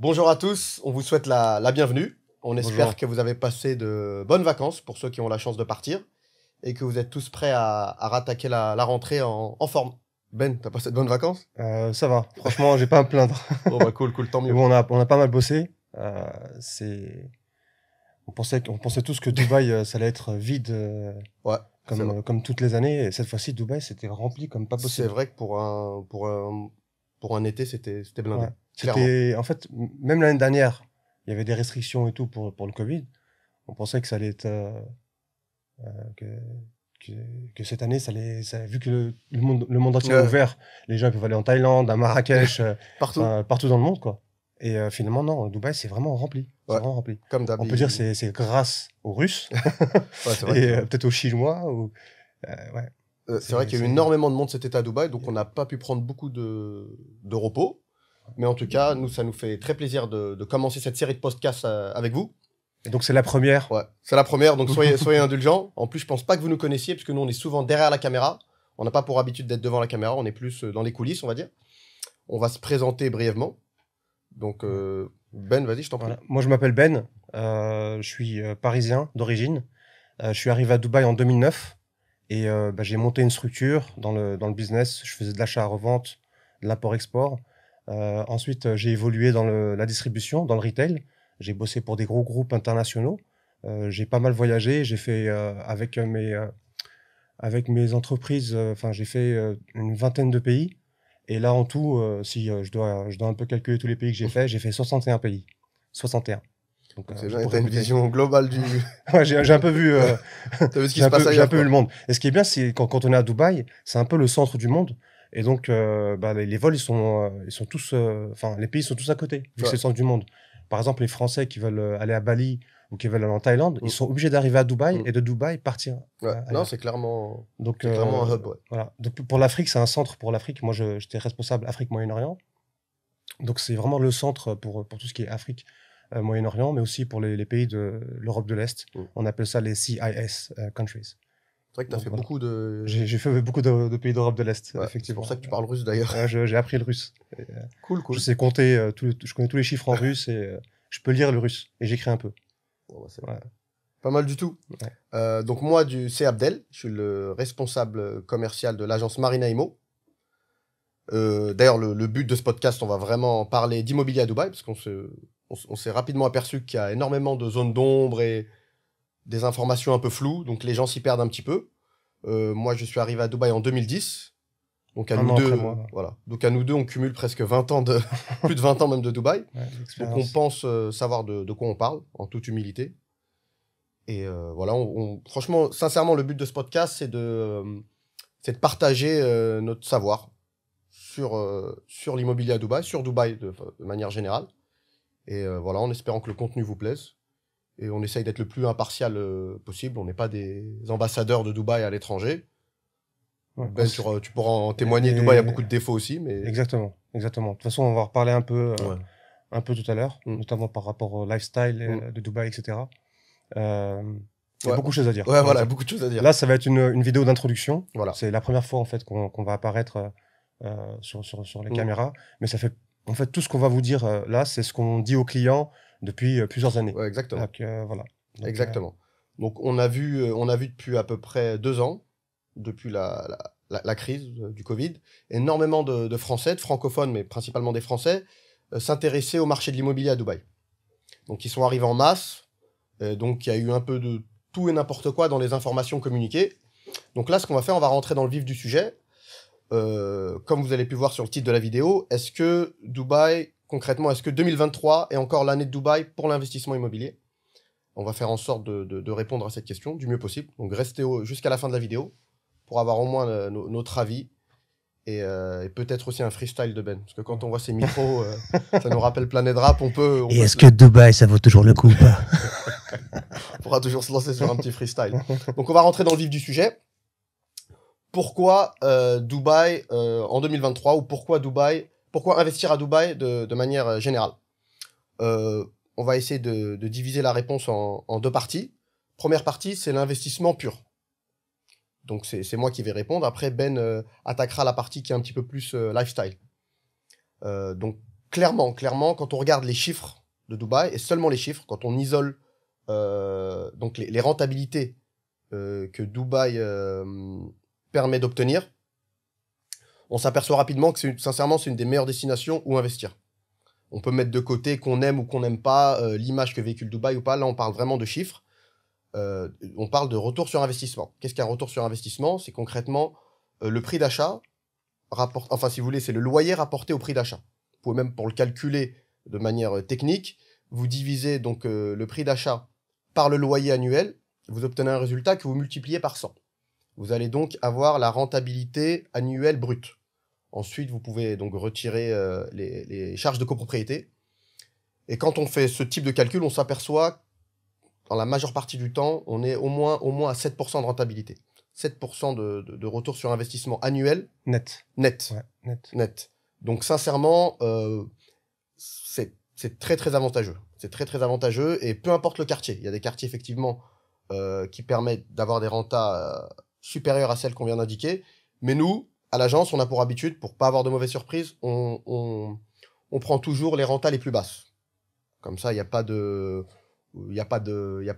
Bonjour à tous, on vous souhaite la bienvenue. On espère Bonjour. que vous avez passé de bonnes vacances pour ceux qui ont la chance de partir et que vous êtes tous prêts à rattaquer la rentrée en forme. Ben, t'as passé de bonnes vacances? Ça va, franchement, j'ai pas à me plaindre. Bon bah cool, tant Mais mieux. bon, on a pas mal bossé. On pensait tous que Dubaï, ça allait être vide Ouais, c'est vrai. comme toutes les années. Et cette fois-ci, Dubaï, c'était rempli comme pas C'est possible. vrai que pour un été, c'était blindé. Ouais. Clairement. En fait, même l'année dernière, il y avait des restrictions et tout pour le Covid. On pensait que ça allait être, que, que, que cette année, vu que le monde entier est Ouais. ouvert, les gens peuvent aller en Thaïlande, à Marrakech, Partout. enfin, partout dans le monde, quoi. Et finalement, non, Dubaï, c'est vraiment rempli. C'est Ouais. vraiment rempli. Comme d'hab. On peut dire que c'est grâce aux Russes Ouais, c'est vrai. et peut-être aux Chinois. Ouais. C'est vrai qu'il y a eu énormément de monde cet été à Dubaï, donc on n'a pas pu prendre beaucoup de repos. Mais en tout cas, nous, ça nous fait très plaisir de commencer cette série de podcasts avec vous. Et donc, c'est la première. Ouais, c'est la première, donc soyez indulgents. En plus, je pense pas que vous nous connaissiez, parce que nous, on est souvent derrière la caméra. On n'a pas pour habitude d'être devant la caméra, on est plus dans les coulisses, on va dire. On va se présenter brièvement. Donc, Ben, vas-y, je t'en prie. Voilà. Moi, je m'appelle Ben. Je suis parisien d'origine. Je suis arrivé à Dubaï en 2009 et j'ai monté une structure dans le business. Je faisais de l'achat-revente, de l'import-export. Ensuite, j'ai évolué dans la distribution, dans le retail. J'ai bossé pour des gros groupes internationaux. J'ai pas mal voyagé. J'ai fait avec mes entreprises, j'ai fait une vingtaine de pays. Et là, en tout, si je dois un peu calculer tous les pays que j'ai fait 61 pays. 61. Donc, C'est je bien, pourrais t'as une compter. vision globale du. Ouais, j'ai un peu vu, T'as vu ce qui se passe j'ai ailleurs, un peu vu quoi. le monde. Et ce qui est bien, c'est quand on est à Dubaï, c'est un peu le centre du monde. Et donc, les vols, ils sont tous, les pays sont tous à côté, vu que Ouais. c'est le centre du monde. Par exemple, les Français qui veulent aller à Bali ou qui veulent aller en Thaïlande, ils sont obligés d'arriver à Dubaï et de Dubaï partir. Ouais. Non, Ailleurs. c'est clairement Donc, un hub, ouais. voilà. Donc, pour l'Afrique, c'est un centre pour l'Afrique. Moi, j'étais responsable Afrique-Moyen-Orient. Donc, c'est vraiment le centre pour tout ce qui est Afrique, Moyen-Orient, mais aussi pour les pays de l'Europe de l'Est. On appelle ça les CIS countries. C'est vrai que t'as fait beaucoup de. J'ai fait beaucoup de pays d'Europe de l'Est, Ouais, effectivement. c'est pour ça que tu parles russe, d'ailleurs. J'ai appris le russe. Et, Cool. je sais compter, je connais tous les chiffres en russe et je peux lire le russe. Et j'écris un peu. Bon, bah, c'est Ouais. pas mal du tout. Ouais. Donc moi, c'est Abdel, je suis le responsable commercial de l'agence Marina Imo. D'ailleurs, le but de ce podcast, on va vraiment parler d'immobilier à Dubaï, parce on s'est rapidement aperçu qu'il y a énormément de zones d'ombre et des informations un peu floues, donc les gens s'y perdent un petit peu. Moi, je suis arrivé à Dubaï en 2010. Donc à Un nous an deux, après moi. voilà. Donc à nous deux, on cumule presque 20 ans plus de 20 ans même de Dubaï. Ouais, Donc on pense savoir de quoi on parle, en toute humilité. Et voilà, franchement, sincèrement, le but de ce podcast, c'est de partager notre savoir sur l'immobilier à Dubaï, sur Dubaï de manière générale. Et voilà, en espérant que le contenu vous plaise. Et on essaye d'être le plus impartial possible. On n'est pas des ambassadeurs de Dubaï à l'étranger. Ouais, Ben, tu pourras en témoigner. Dubaï a beaucoup de défauts aussi. Mais... Exactement. De toute façon, on va en reparler un peu tout à l'heure, Mm. notamment par rapport au lifestyle de Dubaï, etc. Il y a beaucoup de choses à dire. Ouais, voilà, beaucoup de choses à dire. Là, ça va être une vidéo d'introduction. Voilà. C'est la première fois en fait qu'on va apparaître sur les caméras, mais ça fait en fait tout ce qu'on va vous dire là, c'est ce qu'on dit aux clients depuis plusieurs années. Ouais, exactement. Donc, voilà. Donc, exactement. Donc on a vu depuis à peu près 2 ans, depuis la crise du Covid, énormément de Français, de francophones, mais principalement des Français, s'intéresser au marché de l'immobilier à Dubaï. Donc ils sont arrivés en masse. Donc il y a eu un peu de tout et n'importe quoi dans les informations communiquées. Donc là, ce qu'on va faire, on va rentrer dans le vif du sujet. Comme vous avez pu voir sur le titre de la vidéo, est-ce que Dubaï, concrètement, est-ce que 2023 est encore l'année de Dubaï pour l'investissement immobilier? On va faire en sorte de répondre à cette question du mieux possible. Donc restez jusqu'à la fin de la vidéo pour avoir au moins notre avis et peut-être aussi un freestyle de Ben. Parce que quand on voit ces micros, ça nous rappelle Planète Rap. Et est-ce que Dubaï, ça vaut toujours le coup ou pas? On pourra toujours se lancer sur un petit freestyle. Donc on va rentrer dans le vif du sujet. Pourquoi Dubaï en 2023 ou pourquoi investir à Dubaï de manière générale? On va essayer de diviser la réponse en 2 parties. Première partie, c'est l'investissement pur. Donc c'est moi qui vais répondre. Après, Ben attaquera la partie qui est un petit peu plus lifestyle. Donc clairement, quand on regarde les chiffres de Dubaï, et seulement les chiffres, quand on isole donc les rentabilités que Dubaï permet d'obtenir, on s'aperçoit rapidement que sincèrement, c'est une des meilleures destinations où investir. On peut mettre de côté qu'on aime ou qu'on n'aime pas l'image que véhicule Dubaï ou pas. Là, on parle vraiment de chiffres. On parle de retour sur investissement. Qu'est-ce qu'un retour sur investissement? C'est concrètement le prix d'achat, enfin, si vous voulez, c'est le loyer rapporté au prix d'achat. Vous pouvez même, pour le calculer de manière technique, vous divisez donc le prix d'achat par le loyer annuel, vous obtenez un résultat que vous multipliez par 100. Vous allez donc avoir la rentabilité annuelle brute. Ensuite, vous pouvez donc retirer les charges de copropriété. Et quand on fait ce type de calcul, on s'aperçoit, dans la majeure partie du temps, on est au moins à 7% de rentabilité. 7% de retour sur investissement annuel. Net. Ouais, net. Donc, sincèrement, c'est très, très avantageux. C'est très, très avantageux. Et peu importe le quartier. Il y a des quartiers, effectivement, qui permettent d'avoir des rentas supérieures à celles qu'on vient d'indiquer. Mais nous, à l'agence, on a pour habitude, pour pas avoir de mauvaises surprises, on prend toujours les rentas les plus basses. Comme ça, il n'y a pas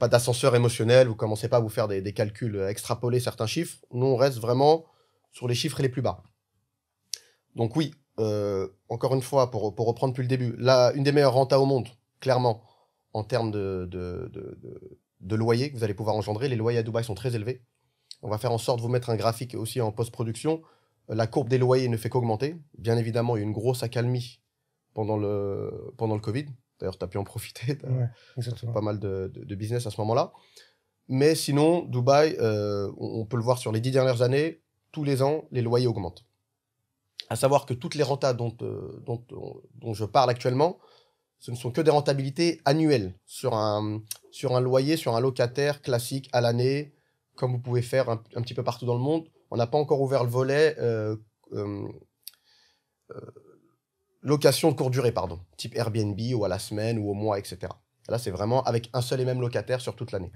d'ascenseur émotionnel. Vous commencez pas à vous faire des calculs, extrapoler certains chiffres. Nous, on reste vraiment sur les chiffres les plus bas. Donc oui, encore une fois, pour reprendre depuis le début, là, une des meilleures rentas au monde, clairement, en termes de loyer que vous allez pouvoir engendrer. Les loyers à Dubaï sont très élevés. On va faire en sorte de vous mettre un graphique aussi en post-production. La courbe des loyers ne fait qu'augmenter. Bien évidemment, il y a eu une grosse accalmie pendant le Covid. D'ailleurs, tu as pu en profiter. Exactement. Pas mal de business à ce moment-là. Mais sinon, Dubaï, on peut le voir sur les 10 dernières années, tous les ans, les loyers augmentent. À savoir que toutes les rentas dont je parle actuellement, ce ne sont que des rentabilités annuelles sur un loyer, sur un locataire classique à l'année, comme vous pouvez faire un petit peu partout dans le monde. On n'a pas encore ouvert le volet location de courte durée, type Airbnb ou à la semaine ou au mois, etc. Là, c'est vraiment avec un seul et même locataire sur toute l'année.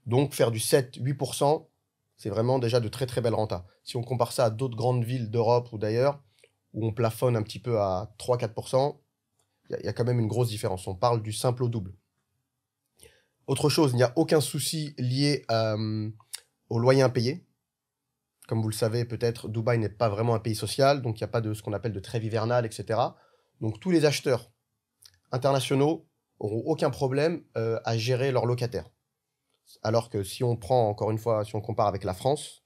Donc, faire du 7-8%, c'est vraiment déjà de très très belles rentas. Si on compare ça à d'autres grandes villes d'Europe ou d'ailleurs, où on plafonne un petit peu à 3-4%, il y a quand même une grosse différence. On parle du simple au double. Autre chose, il n'y a aucun souci lié au loyer impayé. Comme vous le savez, peut-être, Dubaï n'est pas vraiment un pays social, donc il n'y a pas de ce qu'on appelle de trêve hivernale, etc. Donc tous les acheteurs internationaux n'auront aucun problème à gérer leurs locataires. Alors que si on prend, encore une fois, si on compare avec la France,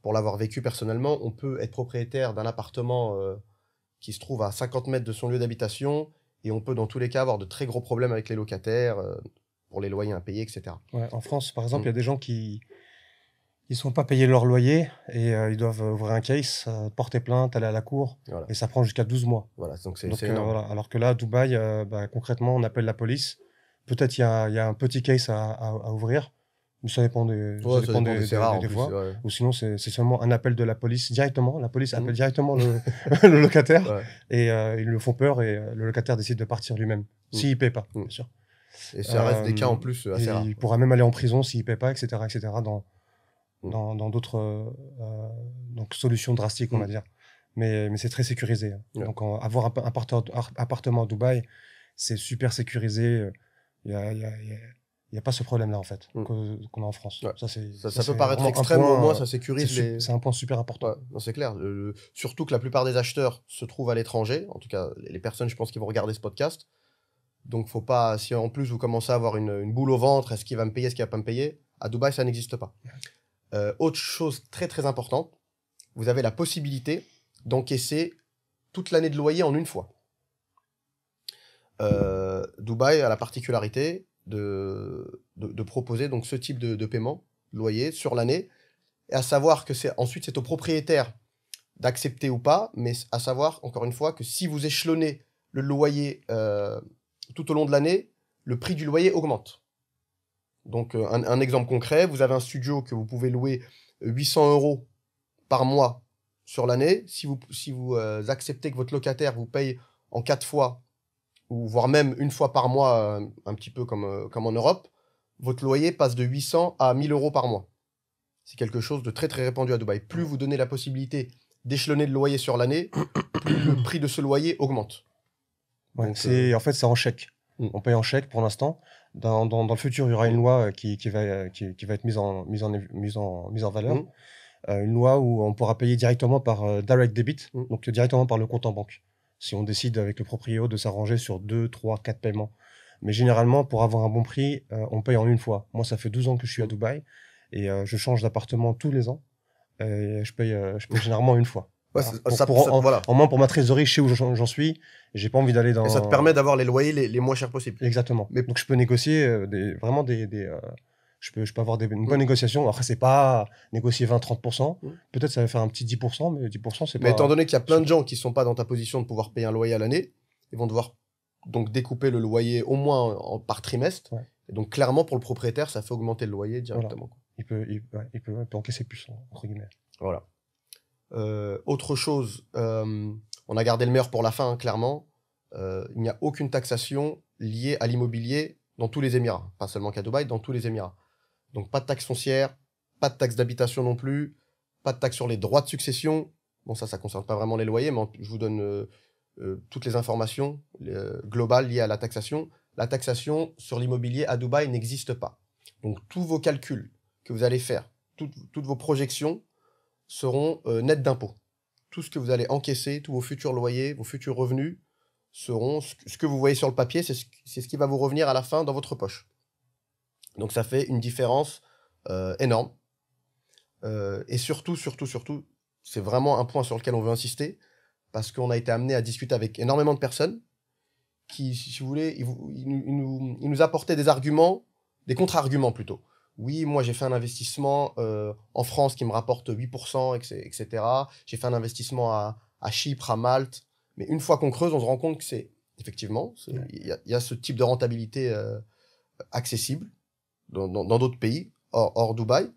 pour l'avoir vécu personnellement, on peut être propriétaire d'un appartement qui se trouve à 50 mètres de son lieu d'habitation, et on peut dans tous les cas avoir de très gros problèmes avec les locataires, pour les loyers impayés, etc. Ouais, en France, par exemple, il y a des gens qui ne sont pas payés leur loyer et ils doivent ouvrir un case, porter plainte, aller à la cour, Voilà. et ça prend jusqu'à 12 mois. Voilà, donc c'est Donc, énorme. voilà. Alors que là, à Dubaï, concrètement, on appelle la police. Peut-être il y a un petit case à ouvrir, mais ça dépend des fois. Ouais. Ou sinon, c'est seulement un appel de la police directement. La police appelle directement le locataire, Ouais. et ils le font peur, et le locataire décide de partir lui-même, s'il ne paye pas, bien sûr. Et ça reste des cas en plus assez rares. Il pourra même aller en prison s'il ne paye pas, etc., dans d'autres donc solutions drastiques, on va dire. Mais c'est très sécurisé. Ouais. Donc, avoir un appartement à Dubaï, c'est super sécurisé. Il n'y a pas ce problème-là, en fait, qu'on a en France. Ouais. Ça peut paraître extrême, mais au moins ça sécurise c'est un point super important. Ouais, c'est clair. Surtout que la plupart des acheteurs se trouvent à l'étranger. En tout cas, les personnes, je pense, qui vont regarder ce podcast. Donc, faut pas, si en plus vous commencez à avoir une boule au ventre, est-ce qu'il va me payer, est-ce qu'il va pas me payer, à Dubaï, ça n'existe pas. Autre chose très très importante, vous avez la possibilité d'encaisser toute l'année de loyer en une fois. Dubaï a la particularité de proposer donc ce type de paiement, loyer, sur l'année, et à savoir que ensuite c'est au propriétaire d'accepter ou pas, mais à savoir, encore une fois, que si vous échelonnez le loyer tout au long de l'année, le prix du loyer augmente. Donc, un exemple concret, vous avez un studio que vous pouvez louer 800 € par mois sur l'année. Si vous acceptez que votre locataire vous paye en 4 fois, ou voire même une fois par mois, un petit peu comme en Europe, votre loyer passe de 800 à 1000 € par mois. C'est quelque chose de très très répandu à Dubaï. Plus vous donnez la possibilité d'échelonner le loyer sur l'année, plus le prix de ce loyer augmente. Ouais, Donc, en fait, c'est en chèque. On paye en chèque pour l'instant. Dans le futur, il y aura une loi qui va être mise en valeur. Une loi où on pourra payer directement par direct debit, donc directement par le compte en banque. Si on décide avec le proprio de s'arranger sur 2, 3, 4 paiements. Mais généralement, pour avoir un bon prix, on paye en une fois. Moi, ça fait 12 ans que je suis à Dubaï et je change d'appartement tous les ans. Et je paye généralement une fois. Ouais, Voilà. voilà. En moins pour ma trésorerie, je sais où j'en suis. J'ai pas envie d'aller dans. Et ça te permet d'avoir les loyers les moins chers possibles. Exactement. Mais donc je peux négocier vraiment je peux avoir une bonne négociation. Après, c'est pas négocier 20-30%. Peut-être ça va faire un petit 10%, mais 10%, c'est pas. Mais étant donné qu'il y a plein de gens qui sont pas dans ta position de pouvoir payer un loyer à l'année, ils vont devoir donc découper le loyer au moins par trimestre. Ouais. Et donc clairement pour le propriétaire, ça fait augmenter le loyer directement. Voilà. Il peut encaisser plus, entre guillemets. Voilà. Autre chose, on a gardé le meilleur pour la fin, hein, clairement. Il n'y a aucune taxation liée à l'immobilier dans tous les Émirats. Pas seulement qu'à Dubaï, dans tous les Émirats. Donc pas de taxe foncière, pas de taxe d'habitation non plus, pas de taxe sur les droits de succession. Bon, ça concerne pas vraiment les loyers, mais je vous donne toutes les informations globales liées à la taxation. La taxation sur l'immobilier à Dubaï n'existe pas. Donc tous vos calculs que vous allez faire, toutes vos projections seront nets d'impôts. Tout ce que vous allez encaisser, tous vos futurs loyers, vos futurs revenus seront ce que vous voyez sur le papier, c'est ce qui va vous revenir à la fin dans votre poche. Donc ça fait une différence énorme. Et surtout, c'est vraiment un point sur lequel on veut insister, parce qu'on a été amené à discuter avec énormément de personnes qui, si vous voulez, ils nous apportaient des arguments, des contre-arguments plutôt. Oui, moi j'ai fait un investissement en France qui me rapporte 8%, etc. J'ai fait un investissement à Chypre, à Malte. Mais une fois qu'on creuse, on se rend compte que effectivement, il y a ce type de rentabilité accessible dans d'autres pays, hors Dubaï.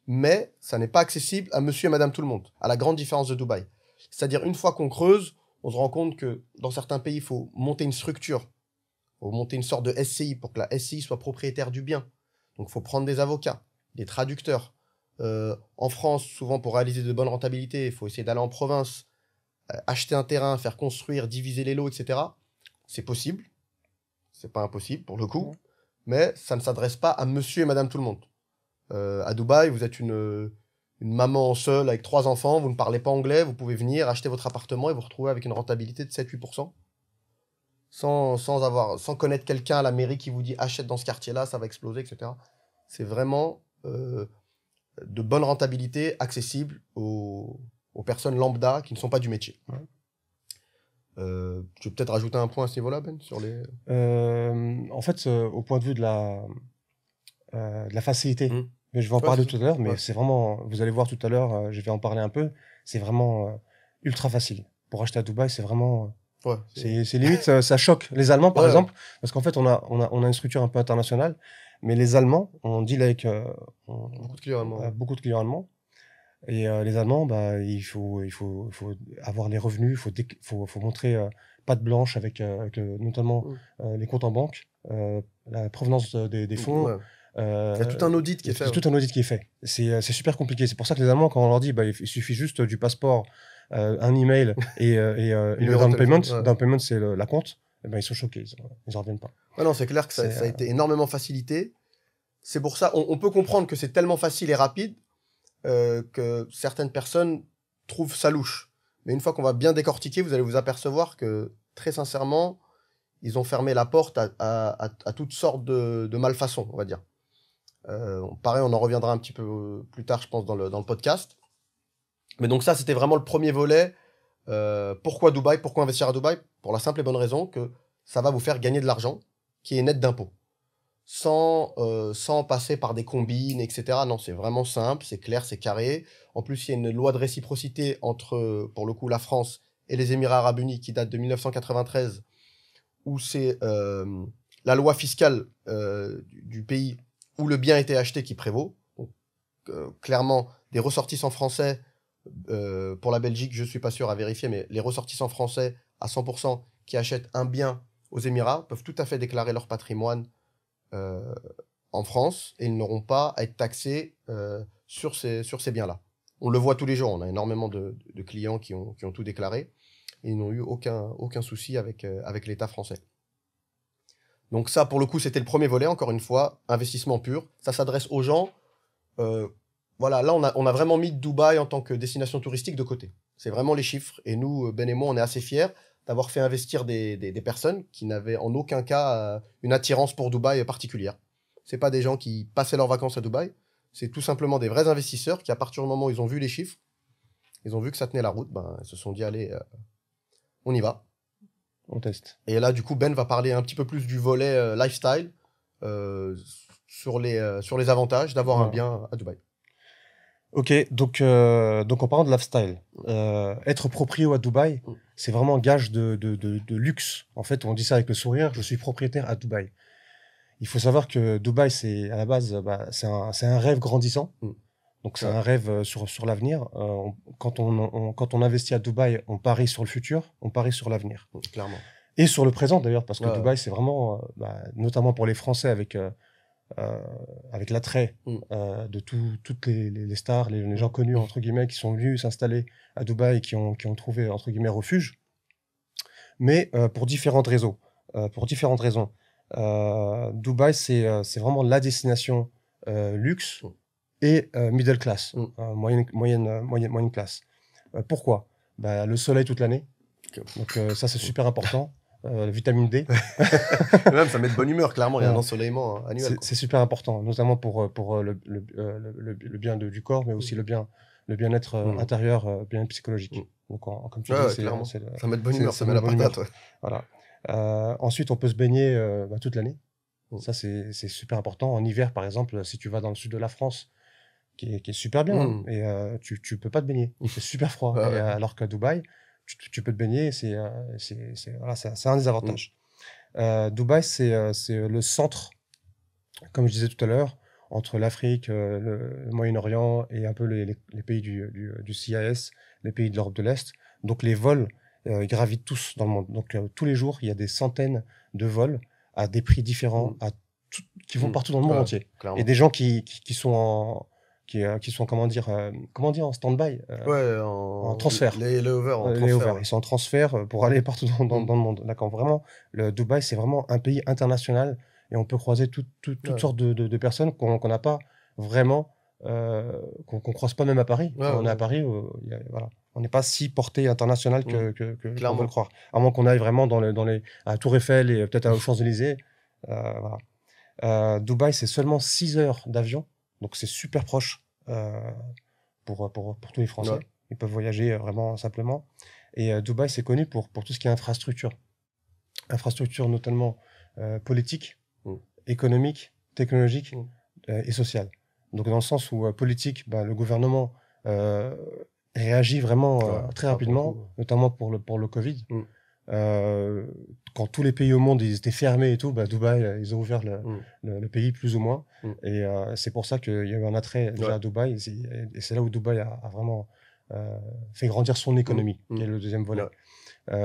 Mais ça n'est pas accessible à monsieur et madame tout le monde, à la grande différence de Dubaï. C'est-à-dire, une fois qu'on creuse, on se rend compte que dans certains pays, il faut monter une structure, il faut monter une sorte de SCI pour que la SCI soit propriétaire du bien. Donc, il faut prendre des avocats, des traducteurs. En France, souvent, pour réaliser de bonnes rentabilités, il faut essayer d'aller en province, acheter un terrain, faire construire, diviser les lots, etc. C'est possible. C'est pas impossible, pour le coup. Mais ça ne s'adresse pas à monsieur et madame tout le monde. À Dubaï, vous êtes une maman seule avec 3 enfants, vous ne parlez pas anglais, vous pouvez venir acheter votre appartement et vous retrouver avec une rentabilité de 7-8%. Sans connaître quelqu'un à la mairie qui vous dit achète dans ce quartier-là, ça va exploser, etc. C'est vraiment de bonne rentabilité accessible aux personnes lambda qui ne sont pas du métier. Ouais. Tu veux peut-être rajouter un point à ce niveau-là, Ben, sur les... En fait, au point de vue de la facilité, mais je vais en parler tout à l'heure, mais c'est vraiment, vous allez voir tout à l'heure, je vais en parler un peu, c'est vraiment ultra facile. Pour acheter à Dubaï, c'est vraiment... c'est limite, ça choque les Allemands, par exemple, parce qu'en fait, on a une structure un peu internationale, mais les Allemands, on deal avec beaucoup de clients allemands. Et les Allemands, bah, il faut avoir les revenus, faut montrer patte blanche avec notamment les comptes en banque, la provenance des fonds. Ouais. Il y a tout un audit qui est fait. Tout un audit qui est fait. C'est super compliqué. C'est pour ça que les Allemands, quand on leur dit, bah, il suffit juste du passeport, un email et le down payment. Down payment, c'est la compte. Et ben, ils sont choqués. Ils en reviennent pas. Ouais, non, c'est clair que ça a été énormément facilité. C'est pour ça, on peut comprendre que c'est tellement facile et rapide que certaines personnes trouvent ça louche. Mais une fois qu'on va bien décortiquer, vous allez vous apercevoir que, très sincèrement, ils ont fermé la porte à toutes sortes de malfaçons, on va dire. Pareil, on en reviendra un petit peu plus tard, je pense, dans le podcast. Mais donc ça, c'était vraiment le premier volet. Pourquoi Dubaï? Pourquoi investir à Dubaï? Pour la simple et bonne raison que ça va vous faire gagner de l'argent qui est net d'impôts. Sans passer par des combines, etc. Non, c'est vraiment simple, c'est clair, c'est carré. En plus, il y a une loi de réciprocité entre, pour le coup, la France et les Émirats Arabes Unis qui date de 1993, où c'est la loi fiscale du pays où le bien a été acheté qui prévaut. Donc, clairement, des ressortissants français, pour la Belgique, je ne suis pas sûr à vérifier, mais les ressortissants français à 100% qui achètent un bien aux Émirats peuvent tout à fait déclarer leur patrimoine en France et ils n'auront pas à être taxés sur ces biens-là. On le voit tous les jours, on a énormément de clients qui ont tout déclaré. et ils n'ont eu aucun souci avec l'État français. Donc ça, pour le coup, c'était le premier volet, encore une fois, investissement pur. Ça s'adresse aux gens. Voilà, là, on a vraiment mis Dubaï en tant que destination touristique de côté. C'est vraiment les chiffres. Et nous, Ben et moi, on est assez fiers d'avoir fait investir des personnes qui n'avaient en aucun cas une attirance pour Dubaï particulière. C'est pas des gens qui passaient leurs vacances à Dubaï. C'est tout simplement des vrais investisseurs qui, à partir du moment où ils ont vu les chiffres, ils ont vu que ça tenait la route, ben, ils se sont dit, allez, on y va. On teste. Et là, du coup, Ben va parler un petit peu plus du volet lifestyle, sur les avantages d'avoir un bien à Dubaï. Ok, donc en parlant de lifestyle, être proprio à Dubaï, c'est vraiment gage de luxe. En fait, on dit ça avec le sourire, je suis propriétaire à Dubaï. Il faut savoir que Dubaï, c'est à la base, c'est un rêve grandissant. Donc c'est un rêve sur l'avenir. Quand on investit à Dubaï, on parie sur le futur, on parie sur l'avenir. Clairement. Et sur le présent d'ailleurs, parce que Dubaï, c'est vraiment, notamment pour les Français, avec l'attrait de toutes les stars, les gens connus, entre guillemets, qui sont venus s'installer à Dubaï et qui ont trouvé, entre guillemets, refuge. Mais pour différentes raisons. Dubaï, c'est vraiment la destination luxe et middle class, moyenne classe. Pourquoi ? Le soleil toute l'année. Donc ça, c'est super important. La vitamine D. Même, ça met de bonne humeur, clairement. Il y a un ensoleillement annuel. C'est super important, notamment pour le bien du corps, mais aussi le bien-être intérieur, bien-être psychologique. Donc, comme tu dis, ça met de bonne humeur, ça met la patate. Voilà. Ensuite, on peut se baigner toute l'année. Ça, c'est super important. En hiver, par exemple, si tu vas dans le sud de la France, qui est super bien, et tu peux pas te baigner. Il fait super froid. Alors qu'à Dubaï, tu peux te baigner, c'est un des avantages. Dubaï, c'est le centre, comme je disais tout à l'heure, entre l'Afrique, le Moyen-Orient et un peu les pays du CIS, les pays de l'Europe de l'Est. Donc les vols gravitent tous dans le monde. Donc tous les jours, il y a des centaines de vols à des prix différents, qui vont partout dans le monde entier. Clairement. Et des gens qui sont comment dire en stand-by, en transfert. Les layovers en transfert. Ils sont en transfert pour aller partout dans le monde. D'accord, vraiment, le Dubaï, c'est vraiment un pays international et on peut croiser toutes sortes de personnes qu'on n'a pas vraiment, qu'on croise pas même à Paris. Quand on est à Paris, voilà. On n'est pas si porté international que qu'on veut le croire. À moins qu'on aille vraiment à Tour Eiffel et peut-être aux Champs-Élysées. Voilà. Dubaï, c'est seulement 6 heures d'avion. Donc, c'est super proche pour tous les Français. Ils peuvent voyager vraiment simplement. Et Dubaï, c'est connu pour tout ce qui est infrastructure. Infrastructure notamment politique, économique, technologique et sociale. Donc, dans le sens où politique, le gouvernement réagit vraiment très rapidement, notamment pour le Covid. Quand tous les pays au monde ils étaient fermés et tout, Dubaï, ils ont ouvert le pays plus ou moins. Et c'est pour ça qu'il y a eu un attrait déjà à Dubaï. Et c'est là où Dubaï a vraiment fait grandir son économie, qui est le deuxième volet.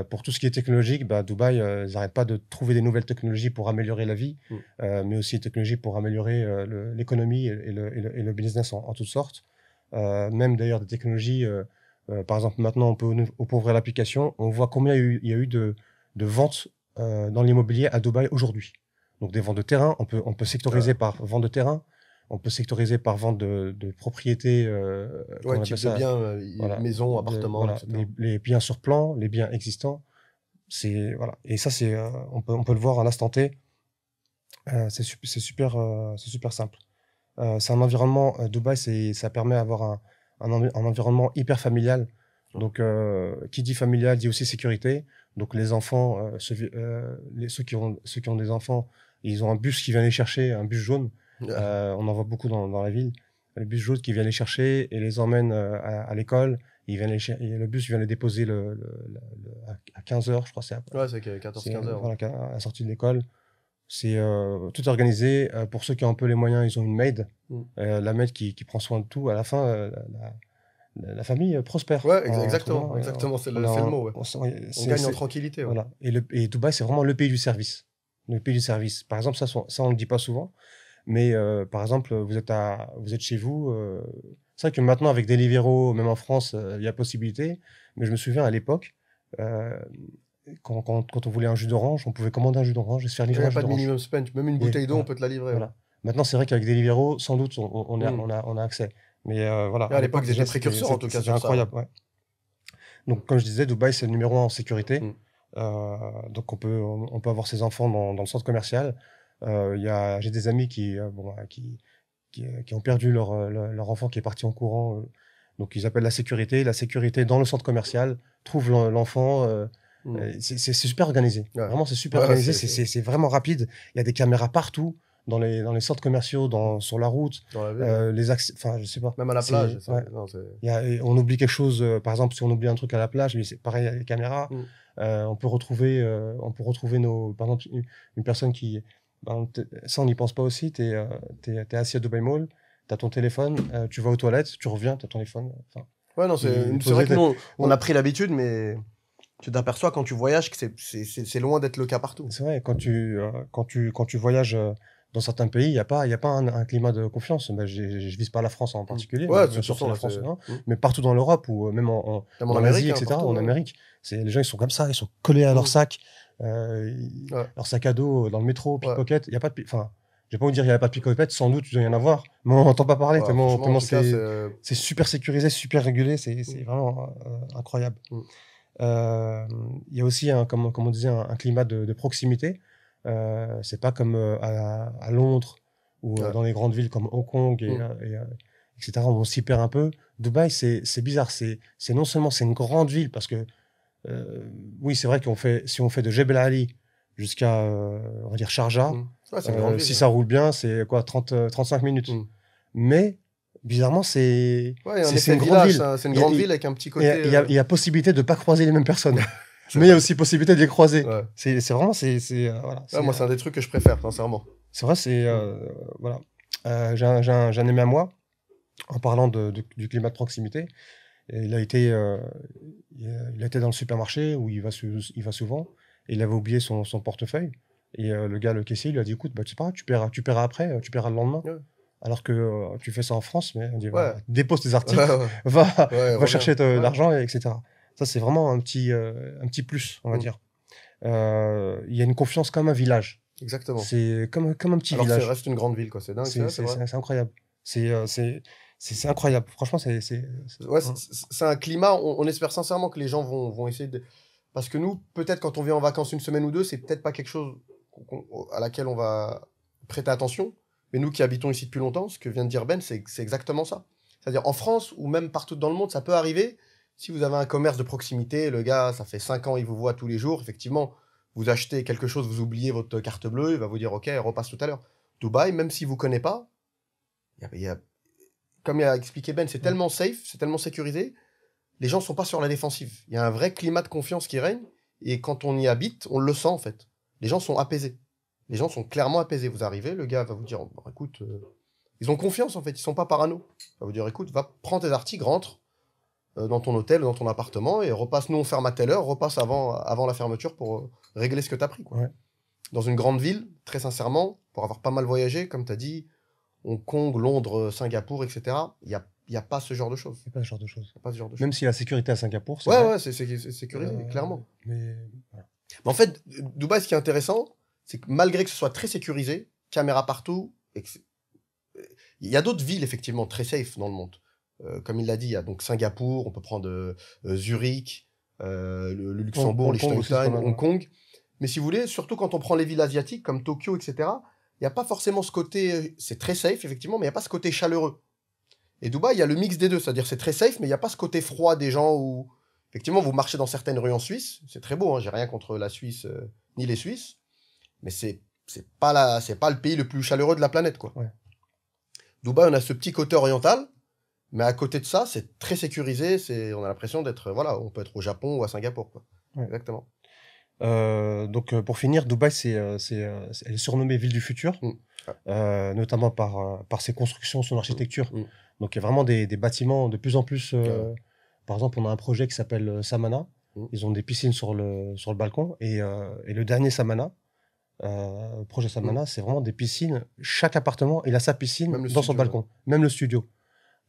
Pour tout ce qui est technologique, Dubaï, ils n'arrêtent pas de trouver des nouvelles technologies pour améliorer la vie, mais aussi des technologies pour améliorer l'économie et le business en toutes sortes. Même d'ailleurs des technologies... par exemple, maintenant, on peut ouvrir l'application. On voit combien il y a eu de ventes dans l'immobilier à Dubaï aujourd'hui. Donc, des ventes de terrain, on peut sectoriser par vente de terrain, on peut sectoriser par vente de propriétés. Type de biens, maisons, appartements, etc. Les biens sur plan, les biens existants. Voilà. Et ça, on peut le voir à l'instant T. C'est super simple. C'est un environnement, Dubaï, ça permet d'avoir un environnement hyper familial. Donc, qui dit familial dit aussi sécurité. Donc, les enfants, ceux qui ont des enfants, ils ont un bus qui vient les chercher, un bus jaune. On en voit beaucoup dans la ville. Le bus jaune qui vient les chercher et les emmène à l'école. Et le bus vient les déposer à 15h, je crois. C'est 14-15 heures. Voilà, à la sortie de l'école. C'est tout organisé. Pour ceux qui ont un peu les moyens, ils ont une maid. La maid qui prend soin de tout. À la fin, la famille prospère. Ouais, exactement. C'est le mot. On gagne en tranquillité. Voilà. Et Dubaï, c'est vraiment le pays du service. Le pays du service. Par exemple, ça on ne le dit pas souvent. Mais par exemple, vous êtes chez vous. C'est vrai que maintenant, avec Deliveroo, même en France, il y a possibilité. Mais je me souviens à l'époque, Quand on voulait un jus d'orange, on pouvait commander un jus d'orange et se faire Il n'y livrer un a jus pas de d'orange. minimum spend. Même une bouteille d'eau, on voilà. peut te la livrer. Voilà. Maintenant, c'est vrai qu'avec Deliveroo, sans doute, on Mm. a accès. Mais voilà, Et à l'époque, ils déjà, étaient précurseurs, en tout cas, c'était sur ça. incroyable. Ouais. Donc, comme je disais, Dubaï, c'est le numéro 1 en sécurité. Mm. Donc, on peut avoir ses enfants dans le centre commercial. J'ai des amis qui ont perdu leur enfant qui est parti en courant. Donc, ils appellent la sécurité. La sécurité dans le centre commercial trouve l'enfant. C'est super organisé. Ouais. Vraiment, c'est super Ouais, organisé. c'est- C'est vraiment rapide. Il y a des caméras partout, dans les centres commerciaux, sur la route, Dans la ville. les accès. Enfin, je sais pas. Même à la C'est- plage. ouais. Non, c'est- Et on oublie quelque chose, par exemple, si on oublie un truc à la plage, mais c'est pareil, il y a les caméras. Mm. On peut retrouver par exemple, une personne qui. Ça, on n'y pense pas aussi. Tu es assis à Dubai Mall, tu as ton téléphone, tu vas aux toilettes, tu reviens, tu as ton téléphone. Enfin, Ouais, non, il c'est faut vrai que aider. nous, on a pris l'habitude, mais tu t'aperçois quand tu voyages que c'est loin d'être le cas partout. c'est vrai, quand tu voyages dans certains pays, il n'y a pas un climat de confiance. Ben, je vise pas la France en particulier, Ouais, mais de bien toute sûr, façon, c'est la là, France, c'est- hein. Mm. Mais partout dans l'Europe ou même Même en en Amérique, Asie, hein, etc., partout, en ouais. Amérique, les gens, ils sont comme ça, ils sont collés à leur Mm. sac, Ouais. leur sac à dos dans le métro, Ouais. pickpocket. Il y a pas de, enfin, je vais pas vous dire il n'y a pas de pickpocket, sans doute il doit y en avoir, mais on n'entend pas parler Ouais, tellement, franchement, en tout cas, c'est super sécurisé, super régulé, c'est Mm. vraiment incroyable. Mm. Il y a aussi, comme on disait, un climat de proximité. C'est pas comme à Londres ou Ouais. dans les grandes villes comme Hong Kong etc. On s'y perd un peu. Dubaï, c'est bizarre. C'est non seulement c'est une grande ville parce que oui, c'est vrai si on fait de Jebel Ali jusqu'à on va dire Sharjah, Mm. Ouais, c'est une grande ville, si hein. ça roule bien, c'est quoi 35 minutes. Mm. Mais bizarrement, c'est Ouais, il y a un c'est effet une grande village, ville. c'est une Il y a- grande il- ville avec un petit il y côté. a, il y a possibilité de pas croiser les mêmes personnes. C'est Mais il y a vrai. aussi possibilité de les croiser. Ouais. C'est vraiment, voilà. Ouais, moi, c'est un des trucs que je préfère, sincèrement. C'est vrai, voilà. J'ai un ami à moi, en parlant du climat de proximité. Et il a été dans le supermarché où il va souvent. Et il avait oublié son portefeuille. Et le gars, le caissier, il lui a dit, écoute, bah, tu sais pas, tu paieras après, tu paieras le lendemain. Ouais. Alors que tu fais ça en France, mais on dit, Ouais. dépose tes articles, Ouais, ouais. va Ouais, reviens. chercher Ouais. l'argent, etc. Ça, c'est vraiment un petit plus, on va Mm. dire. Il y a une confiance comme un village. Exactement. C'est comme un petit Alors que ça village. reste une grande ville, quoi. C'est dingue, c'est vrai. C'est incroyable. C'est incroyable. Franchement, Ouais, c'est un climat, on espère sincèrement que les gens vont essayer de... Parce que nous, peut-être quand on vient en vacances une semaine ou deux, c'est peut-être pas quelque chose à laquelle on va prêter attention. Mais nous qui habitons ici depuis longtemps, ce que vient de dire Ben, c'est exactement ça. C'est-à-dire en France ou même partout dans le monde, ça peut arriver. Si vous avez un commerce de proximité, le gars, ça fait 5 ans, il vous voit tous les jours. Effectivement, vous achetez quelque chose, vous oubliez votre carte bleue, il va vous dire OK, repasse tout à l'heure. Dubaï, même si vous ne connaissez pas, comme il a expliqué Ben, c'est tellement safe, c'est tellement sécurisé, les gens ne sont pas sur la défensive. Il y a un vrai climat de confiance qui règne, et quand on y habite, on le sent en fait. Les gens sont apaisés. Les gens sont clairement apaisés. Vous arrivez, le gars va vous dire, bon, écoute, ils ont confiance en fait, ils sont pas parano. Il va vous dire, écoute, va prendre tes articles, rentre dans ton hôtel, dans ton appartement, et repasse, nous on ferme à telle heure, repasse avant la fermeture pour régler ce que tu as pris. Quoi. Ouais. Dans une grande ville, très sincèrement, pour avoir pas mal voyagé, comme tu as dit, Hong Kong, Londres, Singapour, etc., il n'y a pas ce genre de choses. C'est pas ce genre de choses. Y a pas ce genre de choses. Même si la sécurité à Singapour, c'est Ouais, vrai. ouais, c'est sécurisé, clairement. Mais voilà. Mais en fait, Dubaï, ce qui est intéressant, c'est que malgré que ce soit très sécurisé, caméra partout, il y a d'autres villes, effectivement, très safe dans le monde. Comme il l'a dit, il y a donc Singapour, on peut prendre Zurich, le Luxembourg, Hong Kong aussi, c'est pas Liechtenstein, mal, Hong ouais. Kong. Mais si vous voulez, surtout quand on prend les villes asiatiques comme Tokyo, etc., il n'y a pas forcément ce côté... C'est très safe, effectivement, mais il n'y a pas ce côté chaleureux. Et Dubaï, il y a le mix des deux, c'est-à-dire c'est très safe, mais il n'y a pas ce côté froid des gens où... Effectivement, vous marchez dans certaines rues en Suisse, c'est très beau, hein, j'ai rien contre la Suisse ni les Suisses, mais c'est pas le pays le plus chaleureux de la planète, quoi. Ouais. Dubaï, on a ce petit côté oriental, mais à côté de ça, c'est très sécurisé, on a l'impression d'être, voilà, on peut être au Japon ou à Singapour, quoi. Ouais. Exactement. Donc, pour finir, Dubaï, elle est surnommée ville du futur, notamment par ses constructions, son architecture. Donc, il y a vraiment des bâtiments de plus en plus. Par exemple, on a un projet qui s'appelle Samana. Ils ont des piscines sur le balcon. Et le dernier Samana, le projet Samana, c'est vraiment des piscines. Chaque appartement, il a sa piscine Même le dans son studio, balcon, même le studio.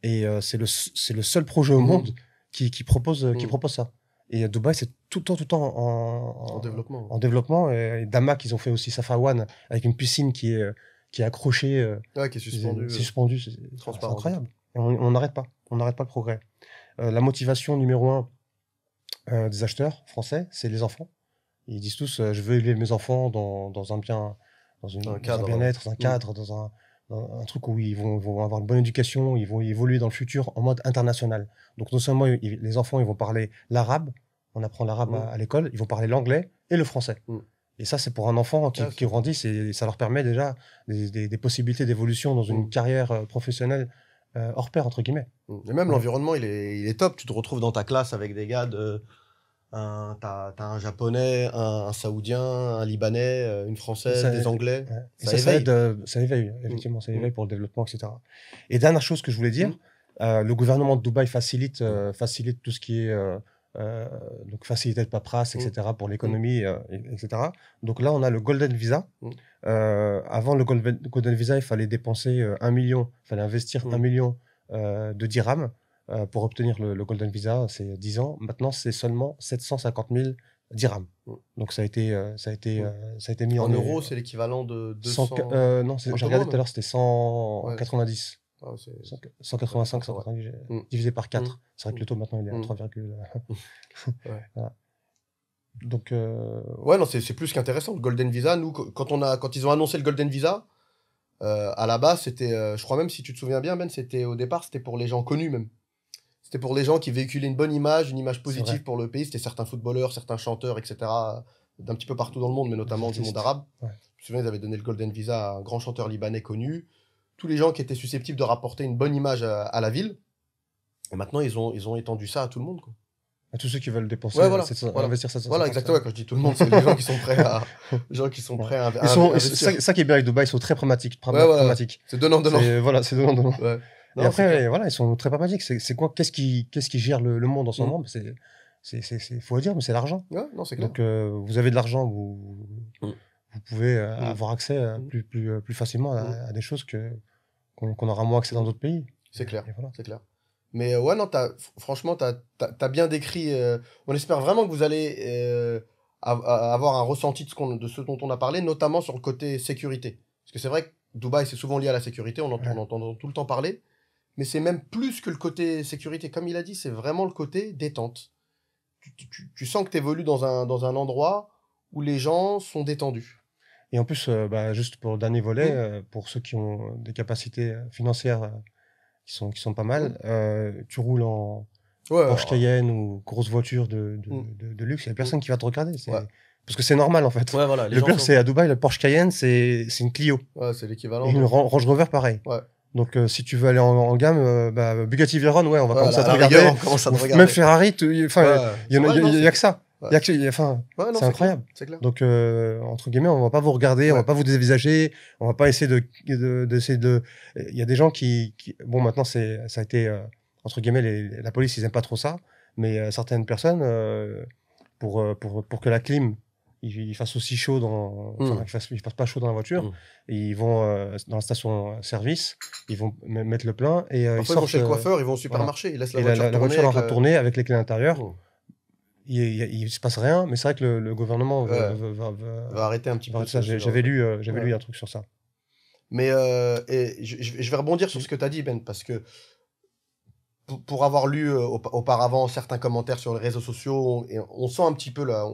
Et c'est le seul projet au monde qui propose ça. Et Dubaï, c'est tout le temps En développement. en développement. Et Damak, ils ont fait aussi Safa One avec une piscine qui est accrochée, Ouais, qui est suspendu. suspendue. C'est transparent. incroyable. Et on n'arrête pas. On n'arrête pas le progrès. La motivation numéro 1 des acheteurs français, c'est les enfants. Ils disent tous, je veux élever mes enfants dans un bien, dans un bien-être, dans un cadre, dans un truc où ils vont avoir une bonne éducation, ils vont évoluer dans le futur en mode international. Donc non seulement les enfants, ils vont parler l'arabe, on apprend l'arabe à l'école, ils vont parler l'anglais et le français. Et ça, c'est pour un enfant qui grandit, ça leur permet déjà des possibilités d'évolution dans une carrière professionnelle hors pair, entre guillemets. Et même l'environnement, il est top. Tu te retrouves dans ta classe avec des gars t'as un japonais, un saoudien, un libanais, une française, des anglais. Ouais. Ça éveille, effectivement, ça éveille pour le développement, etc. Et dernière chose que je voulais dire, le gouvernement de Dubaï facilite tout ce qui est donc facilité de paperasse, etc. pour l'économie, etc. Donc là, on a le Golden Visa. Avant le Golden Visa, il fallait dépenser 1 million, il fallait investir 1 million de dirhams. Pour obtenir le Golden Visa, c'est 10 ans. Maintenant, c'est seulement 750 000 dirhams. Donc, ça a été mis en euros, c'est l'équivalent de 200... non, j'ai regardé tout à l'heure, c'était 190. 185, 190 divisé par 4. C'est vrai que le taux, maintenant, il est à 3, voilà. Donc... Ouais, non, c'est plus qu'intéressant. Le Golden Visa, nous, quand ils ont annoncé le Golden Visa, à la base, c'était... je crois même, si tu te souviens bien, Ben, au départ, c'était pour les gens connus, même. C'était pour les gens qui véhiculaient une bonne image, une image positive pour le pays. C'était certains footballeurs, certains chanteurs, etc. D'un petit peu partout dans le monde, mais notamment du monde arabe. Ouais. Je me souviens, ils avaient donné le Golden Visa à un grand chanteur libanais connu. Tous les gens qui étaient susceptibles de rapporter une bonne image à la ville. Et maintenant, ils ont étendu ça à tout le monde, quoi. À tous ceux qui veulent dépenser, investir ça. Voilà, exactement. Quand je dis tout le monde, c'est les gens qui sont prêts à, investir. Ça qui est bien avec Dubaï, ils sont très pragmatiques. C'est donnant. Voilà, c'est donnant. Ouais. Non, et après, voilà, ils sont très pragmatiques. C'est quoi, qu'est-ce qui gère le monde en ce moment? Faut le dire, mais c'est l'argent. Ouais, non, c'est clair. Donc, vous avez de l'argent, vous pouvez avoir accès plus facilement à des choses qu'on aura moins accès dans d'autres pays. C'est clair, voilà. C'est clair. Mais ouais, non, franchement, t'as bien décrit. On espère vraiment que vous allez avoir un ressenti de ce dont on a parlé, notamment sur le côté sécurité. Parce que c'est vrai que Dubaï, c'est souvent lié à la sécurité, on entend tout le temps parler. Mais c'est même plus que le côté sécurité. Comme il a dit, c'est vraiment le côté détente. Tu sens que tu évolues dans un endroit où les gens sont détendus. Et en plus, juste pour le dernier volet, pour ceux qui ont des capacités financières qui sont pas mal, tu roules en Porsche Cayenne ou grosse voiture de luxe, il n'y a personne qui va te regarder. Parce que c'est normal, en fait. Ouais, voilà, le pire, c'est à Dubaï, le Porsche Cayenne, c'est une Clio. Ouais, c'est l'équivalent. Et une Range Rover, pareil. Ouais. Donc, si tu veux aller en gamme, Bugatti Veyron, on va commencer à te regarder. Même Ferrari, il y a que ça. C'est incroyable. C'est clair. Donc, entre guillemets, on va pas vous regarder, on va pas vous dévisager, on va pas essayer d'essayer de. Il y a des gens qui bon, maintenant, ça a été, entre guillemets, la police, ils aiment pas trop ça, mais certaines personnes, pour que la clim il fasse aussi chaud il fasse pas chaud dans la voiture, et ils vont dans la station service, ils vont mettre le plein et ils vont chez le coiffeur, ils vont au supermarché, ils laissent la voiture tourner. La voiture en train de tourner avec les clés à l'intérieur. Il se passe rien, mais c'est vrai que le gouvernement va arrêter un petit peu. J'avais lu un truc sur ça. Mais je vais rebondir sur ce que tu as dit, Ben, parce que pour avoir lu auparavant certains commentaires sur les réseaux sociaux, on sent un petit peu là,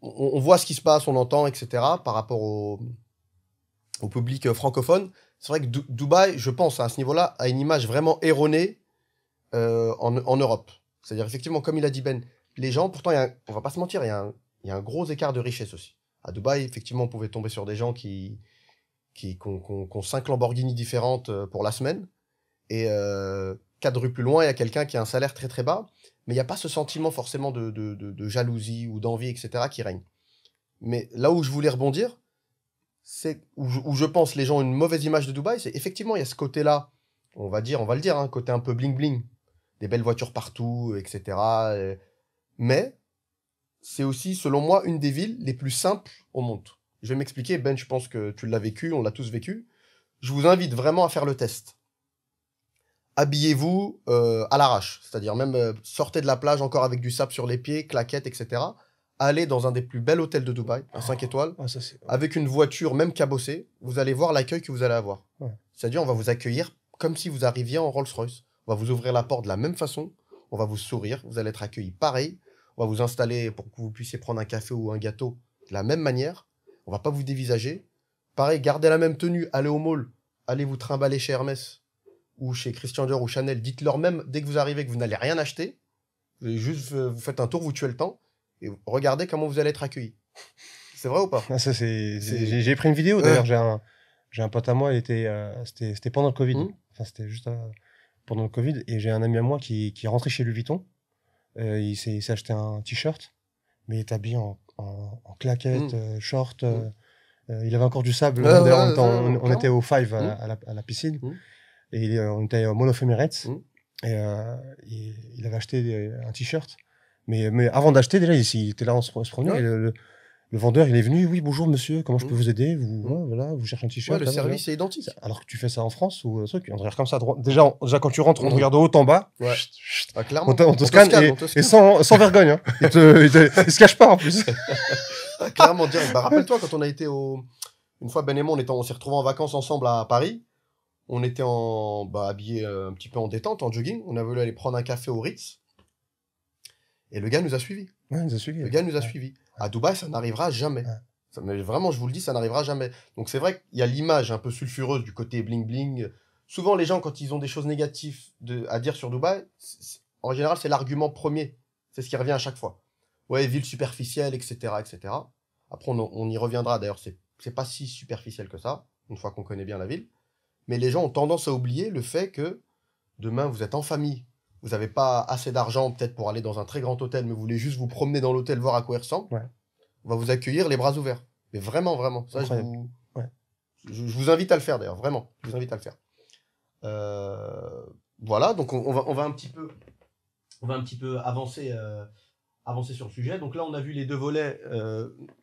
on voit ce qui se passe, on entend, etc. par rapport au public francophone. C'est vrai que Dubaï, je pense, à ce niveau-là, a une image vraiment erronée en Europe. C'est-à-dire, effectivement, comme il a dit Ben, les gens, pourtant, on va pas se mentir, il y a un gros écart de richesse aussi. À Dubaï, effectivement, on pouvait tomber sur des gens qui ont 5 Lamborghini différentes pour la semaine. Et 4 rues plus loin, il y a quelqu'un qui a un salaire très très bas. Mais il n'y a pas ce sentiment forcément de jalousie ou d'envie, etc. qui règne. Mais là où je voulais rebondir, c'est où je pense les gens ont une mauvaise image de Dubaï, c'est effectivement, il y a ce côté-là, on va le dire, un côté un peu bling-bling. Des belles voitures partout, etc. Mais c'est aussi, selon moi, une des villes les plus simples au monde. Je vais m'expliquer. Ben, je pense que tu l'as vécu, on l'a tous vécu. Je vous invite vraiment à faire le test. habillez-vous à l'arrache. C'est-à-dire même sortez de la plage encore avec du sable sur les pieds, claquettes, etc. Allez dans un des plus bels hôtels de Dubaï, un 5 étoiles, avec une voiture même cabossée. Vous allez voir l'accueil que vous allez avoir. Ouais. C'est-à-dire, on va vous accueillir comme si vous arriviez en Rolls-Royce. On va vous ouvrir la porte de la même façon. On va vous sourire. Vous allez être accueillis pareil. On va vous installer pour que vous puissiez prendre un café ou un gâteau de la même manière. On va pas vous dévisager. Pareil, gardez la même tenue. Allez au mall. Allez vous trimballer chez Hermès ou chez Christian Dior ou Chanel. Dites-leur même, dès que vous arrivez, que vous n'allez rien acheter. Vous faites un tour, vous tuez le temps. Et regardez comment vous allez être accueillis. C'est vrai ou pas? Ah, ça, j'ai pris une vidéo, d'ailleurs. J'ai un pote à moi, c'était pendant le Covid. Enfin, c'était juste pendant le Covid. Et j'ai un ami à moi qui est rentré chez Louis Vuitton. Il s'est acheté un t-shirt, mais il est habillé en claquettes, short. Il avait encore du sable. D'ailleurs, on était au Five à la piscine. Et on était au Mall of Emirates. Et il avait acheté un t-shirt. Mais avant d'acheter, déjà, il était là en se promenant. Et le vendeur, il est venu. Oui, bonjour monsieur, comment je peux vous aider? Voilà, vous cherchez un t-shirt. Le service est identique. Alors que tu fais ça en France ou un truc, on te regarde comme ça. Déjà, quand tu rentres, on te regarde de haut en bas. Clairement. On te scanne et sans vergogne. Hein. Il se cache pas en plus. Clairement, direct. Rappelle-toi, quand on a été une fois, Ben et moi, on s'est retrouvés en vacances ensemble à Paris. On était habillés un petit peu en détente, en jogging. On a voulu aller prendre un café au Ritz. Et le gars nous a suivis. Ouais, il nous a suivis. Le gars nous a suivis. À Dubaï, ça n'arrivera jamais. Mais vraiment, je vous le dis, ça n'arrivera jamais. Donc c'est vrai qu'il y a l'image un peu sulfureuse du côté bling-bling. Souvent, les gens, quand ils ont des choses négatives à dire sur Dubaï, en général, c'est l'argument premier. C'est ce qui revient à chaque fois. Ouais, ville superficielle, etc., etc. Après, on y reviendra. D'ailleurs, c'est pas si superficiel que ça, une fois qu'on connaît bien la ville. Mais les gens ont tendance à oublier le fait que demain, vous êtes en famille. Vous n'avez pas assez d'argent peut-être pour aller dans un très grand hôtel, mais vous voulez juste vous promener dans l'hôtel, voir à quoi il ressemble. Ouais. On va vous accueillir les bras ouverts. Mais vraiment, vraiment. Ça, je vous invite à le faire d'ailleurs, vraiment. Je vous invite à le faire. Voilà, donc on va un petit peu avancer sur le sujet. Donc là, on a vu les deux volets.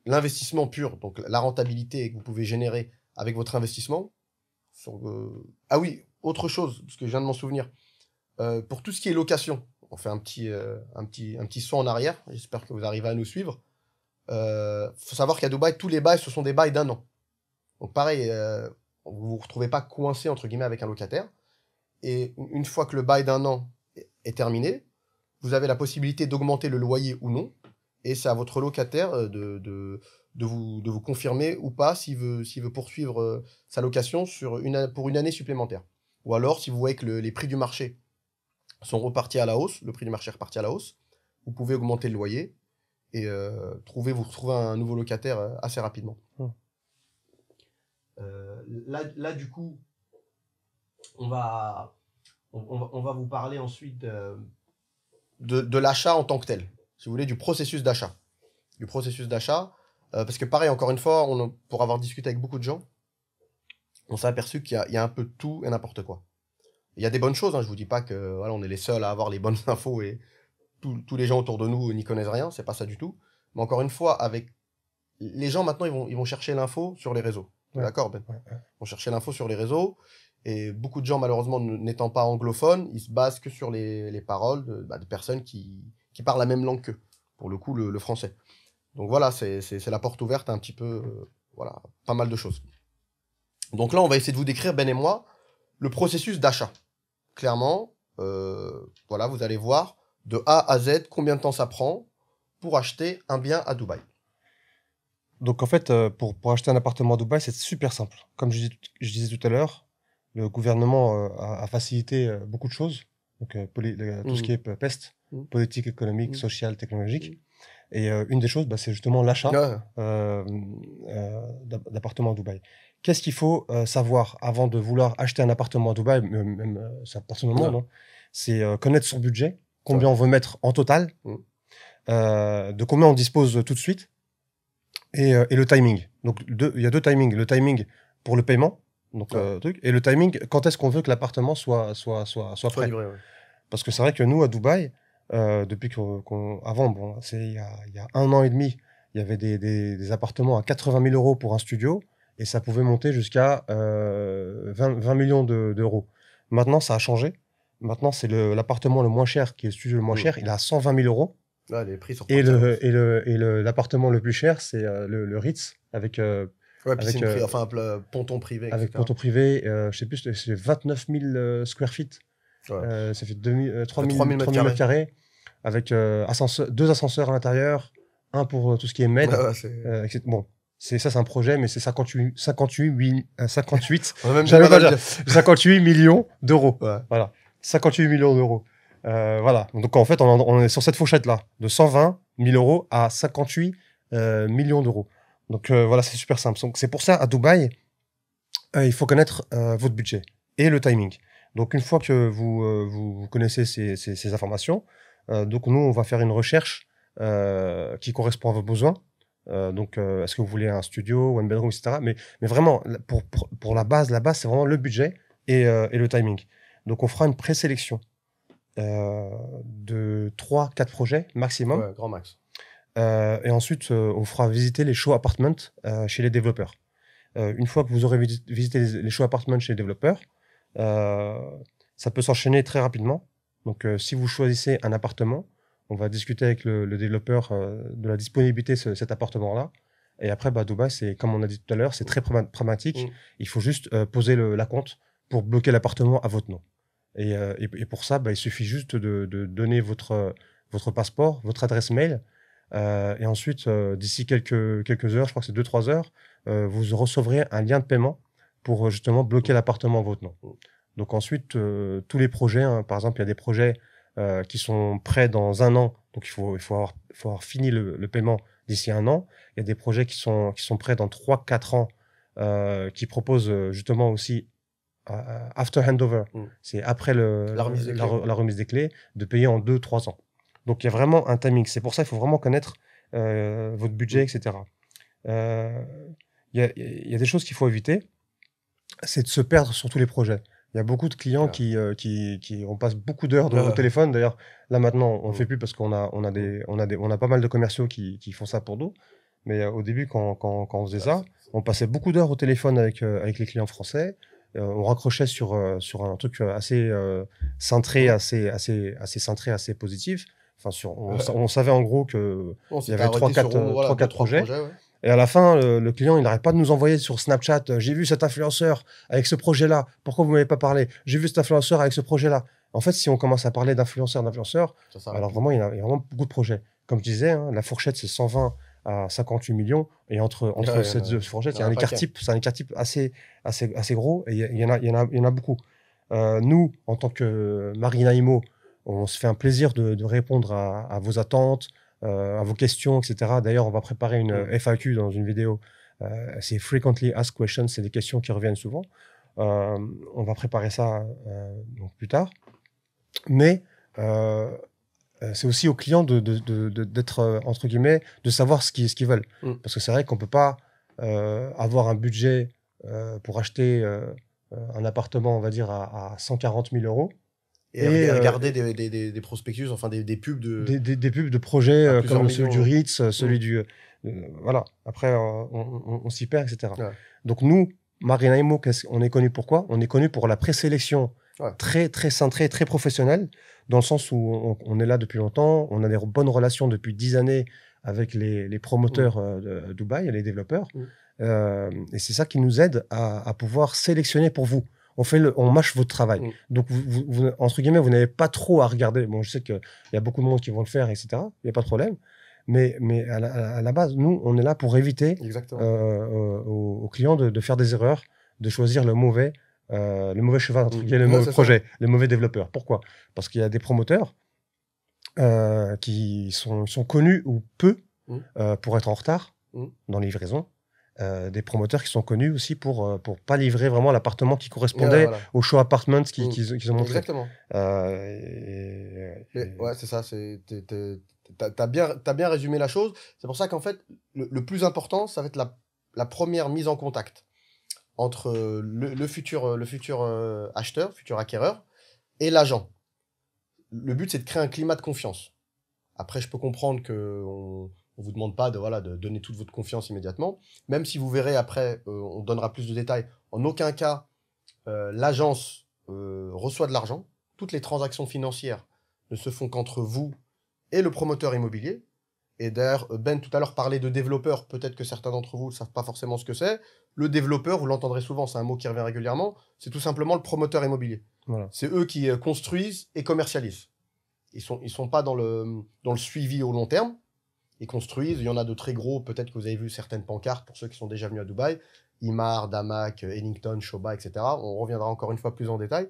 L'investissement pur, donc la rentabilité que vous pouvez générer avec votre investissement. Ah oui, autre chose, parce que je viens de m'en souvenir. Pour tout ce qui est location, on fait un petit saut en arrière. J'espère que vous arrivez à nous suivre. Faut savoir qu'à Dubaï, tous les bails, ce sont des bails d'1 an. Donc pareil, vous vous retrouvez pas coincé entre guillemets avec un locataire. Et une fois que le bail d'1 an est terminé, vous avez la possibilité d'augmenter le loyer ou non. Et c'est à votre locataire de vous confirmer ou pas s'il veut poursuivre sa location pour une année supplémentaire. Ou alors, si vous voyez que les prix du marché sont repartis à la hausse, le prix du marché est reparti à la hausse, vous pouvez augmenter le loyer et vous retrouver un nouveau locataire assez rapidement. Là, du coup, on va vous parler ensuite de l'achat en tant que tel, si vous voulez, du processus d'achat. Parce que pareil, encore une fois, pour avoir discuté avec beaucoup de gens, on s'est aperçu qu'il y a un peu de tout et n'importe quoi. Il y a des bonnes choses, hein, je vous dis pas que on est les seuls à avoir les bonnes infos et tous les gens autour de nous n'y connaissent rien, c'est pas ça du tout. Mais encore une fois, avec les gens maintenant, ils vont chercher l'info sur les réseaux. D'accord, Ben? Ils vont chercher l'info sur les réseaux et beaucoup de gens, malheureusement, n'étant pas anglophones, ils se basent que sur les paroles de personnes qui parlent la même langue qu'eux. Pour le coup, le français. Donc voilà, c'est la porte ouverte à un petit peu, pas mal de choses. Donc là, on va essayer de vous décrire, Ben et moi, le processus d'achat. Clairement, vous allez voir de A à Z combien de temps ça prend pour acheter un bien à Dubaï. Donc en fait, pour acheter un appartement à Dubaï, c'est super simple. Comme je disais tout à l'heure, le gouvernement a facilité beaucoup de choses. Donc tout ce qui est PEST, politique, économique, sociale, technologique. Et une des choses, c'est justement l'achat d'appartements à Dubaï. Qu'est-ce qu'il faut savoir avant de vouloir acheter un appartement à Dubaï, même ça personnellement, non, c'est connaître son budget, combien on veut mettre en total, de combien on dispose tout de suite, et le timing. Donc il y a deux timings. Le timing pour le paiement, et le timing quand est-ce qu'on veut que l'appartement soit prêt. Livré, Parce que c'est vrai que nous, à Dubaï, depuis avant, il y a 1 an et demi, il y avait des appartements à 80 000 euros pour un studio, et ça pouvait monter jusqu'à 20 millions d'euros. Maintenant, ça a changé. Maintenant, c'est l'appartement le moins cher, qui est le studio le moins cher. Il est à 120 000 euros. Ouais, les prix sont Et repartis. l'appartement le plus cher, c'est le Ritz, avec, Ouais, piscine avec, privée, enfin, ponton privé, avec etc. ponton privé. Je sais plus, c'est 29 000 square feet. Ouais. Ça fait 3 3 000 000 mètres mètres carrés, avec deux ascenseurs à l'intérieur, un pour tout ce qui est med. Ouais, c'est... etc. Bon, c'est un projet, mais c'est 58, On a même du j'avais mal pas à le dire, dire. 58 millions d'euros. Ouais. Voilà, 58 millions d'euros. Voilà, donc en fait, on est sur cette fourchette-là, de 120 000 euros à 58 millions d'euros. Donc voilà, c'est super simple. Donc c'est pour ça, à Dubaï, il faut connaître votre budget et le timing. Donc une fois que vous connaissez ces informations, donc nous, on va faire une recherche qui correspond à vos besoins. Donc, est-ce que vous voulez un studio, one bedroom, etc. Mais vraiment, pour la base, c'est vraiment le budget et le timing. Donc, on fera une présélection de 3-4 projets maximum. Ouais, grand max. Et ensuite, on fera visiter les show apartments chez les développeurs. Une fois que vous aurez visité les show apartments chez les développeurs, ça peut s'enchaîner très rapidement. Donc, si vous choisissez un appartement, on va discuter avec le développeur de la disponibilité de cet appartement-là. Et après, Dubaï, c'est comme on a dit tout à l'heure, c'est très pragmatique. Il faut juste poser la compte pour bloquer l'appartement à votre nom. Et pour ça, il suffit juste de donner votre passeport, votre adresse mail. Et ensuite, d'ici quelques heures, je crois que c'est 2-3 heures, vous recevrez un lien de paiement pour justement bloquer l'appartement à votre nom. Donc ensuite, tous les projets, hein, par exemple, il y a des projets qui sont prêts dans 1 an, donc il faut avoir fini le paiement d'ici 1 an. Il y a des projets qui sont prêts dans 3-4 ans, qui proposent justement aussi after handover, c'est après la remise des clés, de payer en 2-3 ans. Donc il y a vraiment un timing. C'est pour ça qu'il faut vraiment connaître votre budget, etc. Il y a des choses qu'il faut éviter, c'est de se perdre sur tous les projets. Il y a beaucoup de clients on passe beaucoup d'heures au téléphone. D'ailleurs, là maintenant, on ne fait plus parce qu'on a pas mal de commerciaux qui font ça pour nous. Mais au début, quand on faisait ça, on passait beaucoup d'heures au téléphone avec les clients français. On raccrochait sur un truc assez cintré, assez cintré, assez positif. Enfin, on savait en gros qu'il y avait 3-4 projets. Ouais. Et à la fin, le client, il n'arrête pas de nous envoyer sur Snapchat, j'ai vu cet influenceur avec ce projet-là, pourquoi vous ne m'avez pas parlé? J'ai vu cet influenceur avec ce projet-là. En fait, si on commence à parler d'influenceurs, alors vraiment, il y a vraiment beaucoup de projets. Comme je disais, hein, la fourchette, c'est 120 à 58 millions. Et entre ces deux fourchettes, il y a un écart type, c'est un écart type assez gros, et il y en a beaucoup. Nous, en tant que Marina Imo, on se fait un plaisir de répondre à vos attentes, à vos questions, etc. D'ailleurs, on va préparer une FAQ dans une vidéo. C'est Frequently Asked Questions, c'est des questions qui reviennent souvent. On va préparer ça donc plus tard. Mais c'est aussi aux clients d'être, entre guillemets, de savoir ce qu'ils veulent. Parce que c'est vrai qu'on ne peut pas avoir un budget pour acheter un appartement, on va dire, à 140 000 euros. Et regarder des prospectus, enfin des pubs de... Des pubs de projets comme celui du Ritz, celui du... voilà. Après, on s'y perd, etc. Ouais. Donc nous, Marina Imo, on est connu pour quoi? On est connu pour la présélection très, très cintrée, très professionnelle, dans le sens où on est là depuis longtemps, on a des bonnes relations depuis 10 années avec les promoteurs de Dubaï, les développeurs. Et c'est ça qui nous aide à pouvoir sélectionner pour vous. On mâche votre travail. Donc, vous, entre guillemets, vous n'avez pas trop à regarder. Bon, je sais qu'il y a beaucoup de monde qui vont le faire, etc. Il n'y a pas de problème. Mais à la base, nous, on est là pour éviter aux clients de faire des erreurs, de choisir le mauvais cheval, entre guillemets, le mauvais projet, les mauvais développeurs. Pourquoi? Parce qu'il y a des promoteurs qui sont connus ou peu pour être en retard dans les livraisons. Des promoteurs qui sont connus aussi pour pas livrer vraiment l'appartement qui correspondait au show apartment qu'ils ont montré. Exactement. Ouais, c'est ça. T'as bien résumé la chose. C'est pour ça qu'en fait, le plus important, ça va être la première mise en contact entre le futur acheteur, futur acquéreur, et l'agent. Le but, c'est de créer un climat de confiance. Après, je peux comprendre qu'on ne vous demande pas de donner toute votre confiance immédiatement. Même si vous verrez après, on donnera plus de détails. En aucun cas, l'agence reçoit de l'argent. toutes les transactions financières ne se font qu'entre vous et le promoteur immobilier. Et d'ailleurs, Ben tout à l'heure parlait de développeur, peut-être que certains d'entre vous ne savent pas forcément ce que c'est. Le développeur, vous l'entendrez souvent, c'est un mot qui revient régulièrement, c'est tout simplement le promoteur immobilier. Voilà. C'est eux qui construisent et commercialisent. Ils sont pas dans le suivi au long terme. Ils construisent, il y en a de très gros, peut-être que vous avez vu certaines pancartes pour ceux qui sont déjà venus à Dubaï, Imar, Damac, Ellington, Shoba, etc. On reviendra encore une fois plus en détail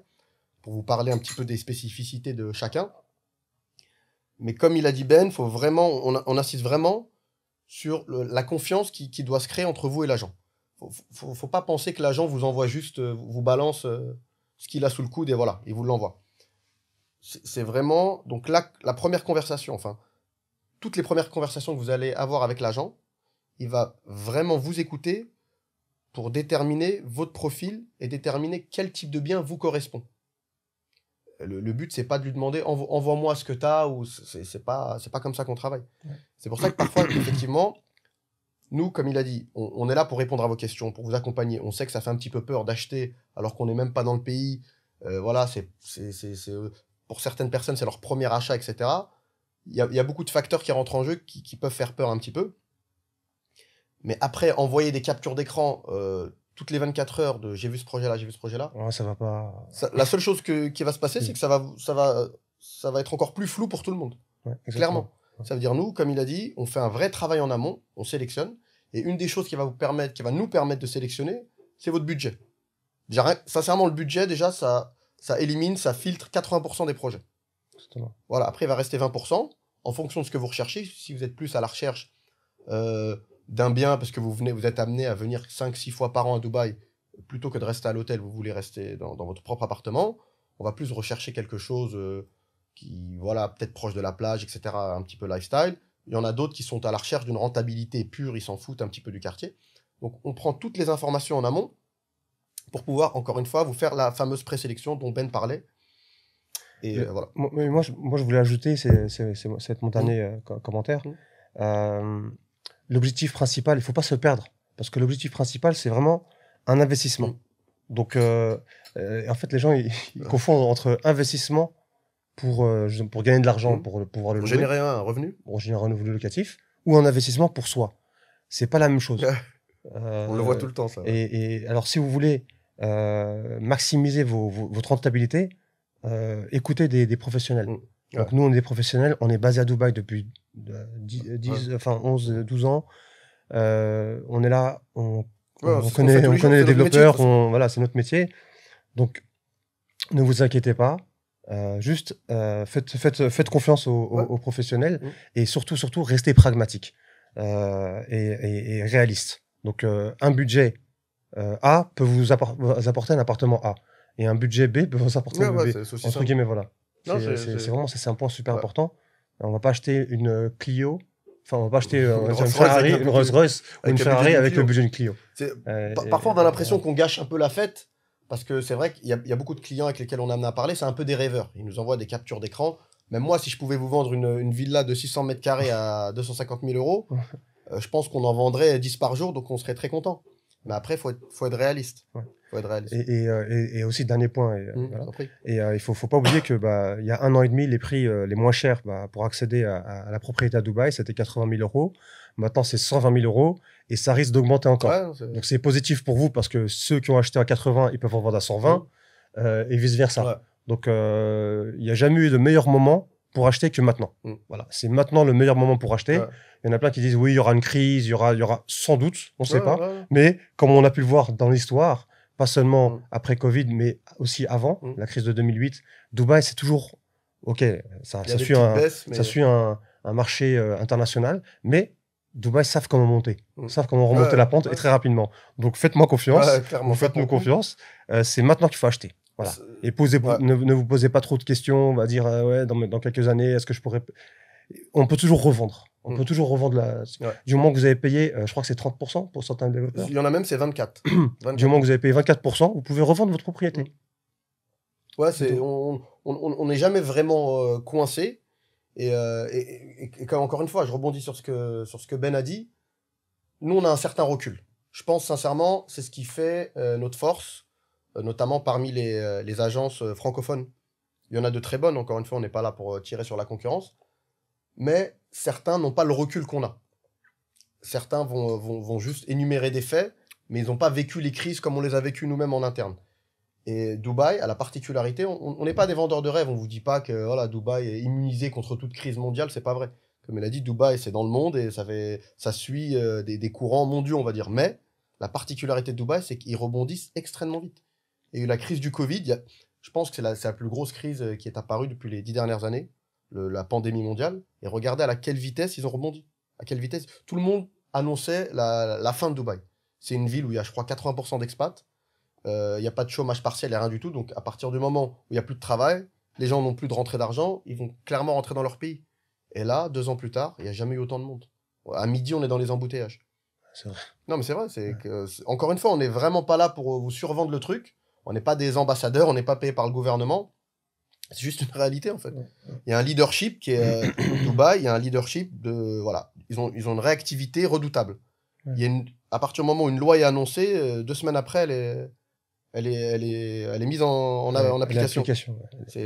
pour vous parler un petit peu des spécificités de chacun. Mais comme il a dit Ben, faut vraiment, on insiste vraiment sur la confiance qui doit se créer entre vous et l'agent. Faut pas penser que l'agent vous envoie juste, vous balance ce qu'il a sous le coude et voilà, il vous l'envoie. C'est vraiment, donc là, la première conversation, enfin, toutes les premières conversations que vous allez avoir avec l'agent, il va vraiment vous écouter pour déterminer votre profil et déterminer quel type de bien vous correspond. Le but, c'est pas de lui demander envoie-moi ce que tu as, ou c'est pas comme ça qu'on travaille. Ouais. C'est pour ça que parfois, effectivement, nous, comme il a dit, on est là pour répondre à vos questions, pour vous accompagner. On sait que ça fait un petit peu peur d'acheter alors qu'on n'est même pas dans le pays. Voilà, pour certaines personnes, c'est leur premier achat, etc. Il y a beaucoup de facteurs qui rentrent en jeu qui peuvent faire peur un petit peu. Mais après, envoyer des captures d'écran toutes les 24 heures de j'ai vu ce projet-là, j'ai vu ce projet-là. Ouais, ça va pas. La seule chose qui va se passer, c'est que ça va être encore plus flou pour tout le monde. Ouais, clairement. Ça veut dire, nous, comme il a dit, on fait un vrai travail en amont, on sélectionne. Et une des choses qui va nous permettre de sélectionner, c'est votre budget. Déjà, sincèrement, le budget, déjà, ça élimine, ça filtre 80% des projets. Justement. Voilà, après, il va rester 20%. En fonction de ce que vous recherchez, si vous êtes plus à la recherche d'un bien, parce que vous êtes amené à venir 5-6 fois par an à Dubaï, plutôt que de rester à l'hôtel, vous voulez rester dans votre propre appartement, on va plus rechercher quelque chose qui, voilà, peut-être proche de la plage, etc., un petit peu lifestyle. Il y en a d'autres qui sont à la recherche d'une rentabilité pure, ils s'en foutent un petit peu du quartier. Donc, on prend toutes les informations en amont pour pouvoir, encore une fois, vous faire la fameuse présélection dont Ben parlait. Et voilà. Moi, je voulais ajouter, c'est mon dernier commentaire. L'objectif principal, il ne faut pas se perdre. Parce que l'objectif principal, c'est vraiment un investissement. Donc, en fait, les gens, ils confondent entre investissement pour gagner de l'argent, pour pouvoir le louer. Générer un revenu. Pour générer un revenu locatif. Ou un investissement pour soi. C'est pas la même chose. On le voit tout le temps, ça. Et alors, si vous voulez maximiser votre rentabilité, écoutez des professionnels. Donc, nous, on est des professionnels. On est basé à Dubaï depuis 11, 12 ans. On est là, on connaît les développeurs, voilà, c'est notre métier. Donc, ne vous inquiétez pas. Juste, faites confiance aux professionnels et surtout, restez pragmatique et réaliste. Donc, un budget A peut vous apporter un appartement A et un budget B peut vous apporter un B. Entre guillemets, voilà. C'est un point super important. On va pas acheter une Clio. Enfin, on va pas acheter une Ferrari, une Rolls-Royce ou une Ferrari avec le budget d'une Clio. Parfois, on a l'impression qu'on gâche un peu la fête, parce que c'est vrai qu'il y a beaucoup de clients avec lesquels on a amené à parler, c'est un peu des rêveurs. Ils nous envoient des captures d'écran. Même moi, si je pouvais vous vendre une villa de 600 mètres carrés à 250 000 euros, je pense qu'on en vendrait 10 par jour, donc on serait très content. Mais après, il faut être réaliste. Faut être réaliste. Et aussi, dernier point, il faut pas oublier que il y a 1 an et demi, les prix les moins chers pour accéder à la propriété à Dubaï, c'était 80 000 euros. Maintenant, c'est 120 000 euros et ça risque d'augmenter encore. Donc, c'est positif pour vous parce que ceux qui ont acheté à 80, ils peuvent en vendre à 120 et vice-versa. Donc, il n'y a jamais eu de meilleur moment pour acheter que maintenant. Voilà, c'est maintenant le meilleur moment pour acheter. Il y en a plein qui disent oui, il y aura une crise, il y aura sans doute, on ne sait pas. Mais comme on a pu le voir dans l'histoire, pas seulement après Covid, mais aussi avant, la crise de 2008, Dubaï, c'est toujours... OK, ça suit un marché international, mais Dubaï savent comment monter, savent comment remonter la pente et très rapidement. Donc faites-moi confiance, faites-nous confiance. C'est maintenant qu'il faut acheter. Voilà. Et ne vous posez pas trop de questions. On va dire, dans quelques années, est-ce que je pourrais... On peut toujours revendre. On peut toujours revendre du moment que vous avez payé, je crois que c'est 30% pour certains développeurs. Il y en a même, c'est 24. Du moment que vous avez payé 24%, vous pouvez revendre votre propriété. Ouais, on n'est jamais vraiment coincé. Et encore une fois, je rebondis sur ce que Ben a dit. Nous, on a un certain recul. Je pense sincèrement, c'est ce qui fait notre force, notamment parmi les agences francophones Il y en a de très bonnes, encore une fois, on n'est pas là pour tirer sur la concurrence. Mais certains n'ont pas le recul qu'on a. Certains vont juste énumérer des faits, mais ils n'ont pas vécu les crises comme on les a vécues nous-mêmes en interne. Et Dubaï a la particularité, on n'est pas des vendeurs de rêves, on vous dit pas que voilà, Dubaï est immunisé contre toute crise mondiale, c'est pas vrai. Comme elle a dit, Dubaï c'est dans le monde et ça suit des courants mondiaux, on va dire. Mais la particularité de Dubaï, c'est qu'ils rebondissent extrêmement vite. Et la crise du Covid, je pense que c'est la plus grosse crise qui est apparue depuis les 10 dernières années, la pandémie mondiale. Et regardez à quelle vitesse ils ont rebondi. À quelle vitesse. Tout le monde annonçait la fin de Dubaï. C'est une ville où il y a, je crois, 80% d'expats. Il n'y a pas de chômage partiel, il n'y a rien du tout. Donc, à partir du moment où il n'y a plus de travail, les gens n'ont plus de rentrée d'argent, ils vont clairement rentrer dans leur pays. Et là, 2 ans plus tard, il n'y a jamais eu autant de monde. À midi, on est dans les embouteillages. C'est vrai. Non, mais c'est vrai. Encore une fois, on n'est vraiment pas là pour vous survendre le truc. On n'est pas des ambassadeurs, on n'est pas payé par le gouvernement. C'est juste une réalité, en fait. Il y a un leadership qui est Dubaï, il y a un leadership de... Voilà, ils ont une réactivité redoutable. Il y a à partir du moment où une loi est annoncée, 2 semaines après, elle est mise en application.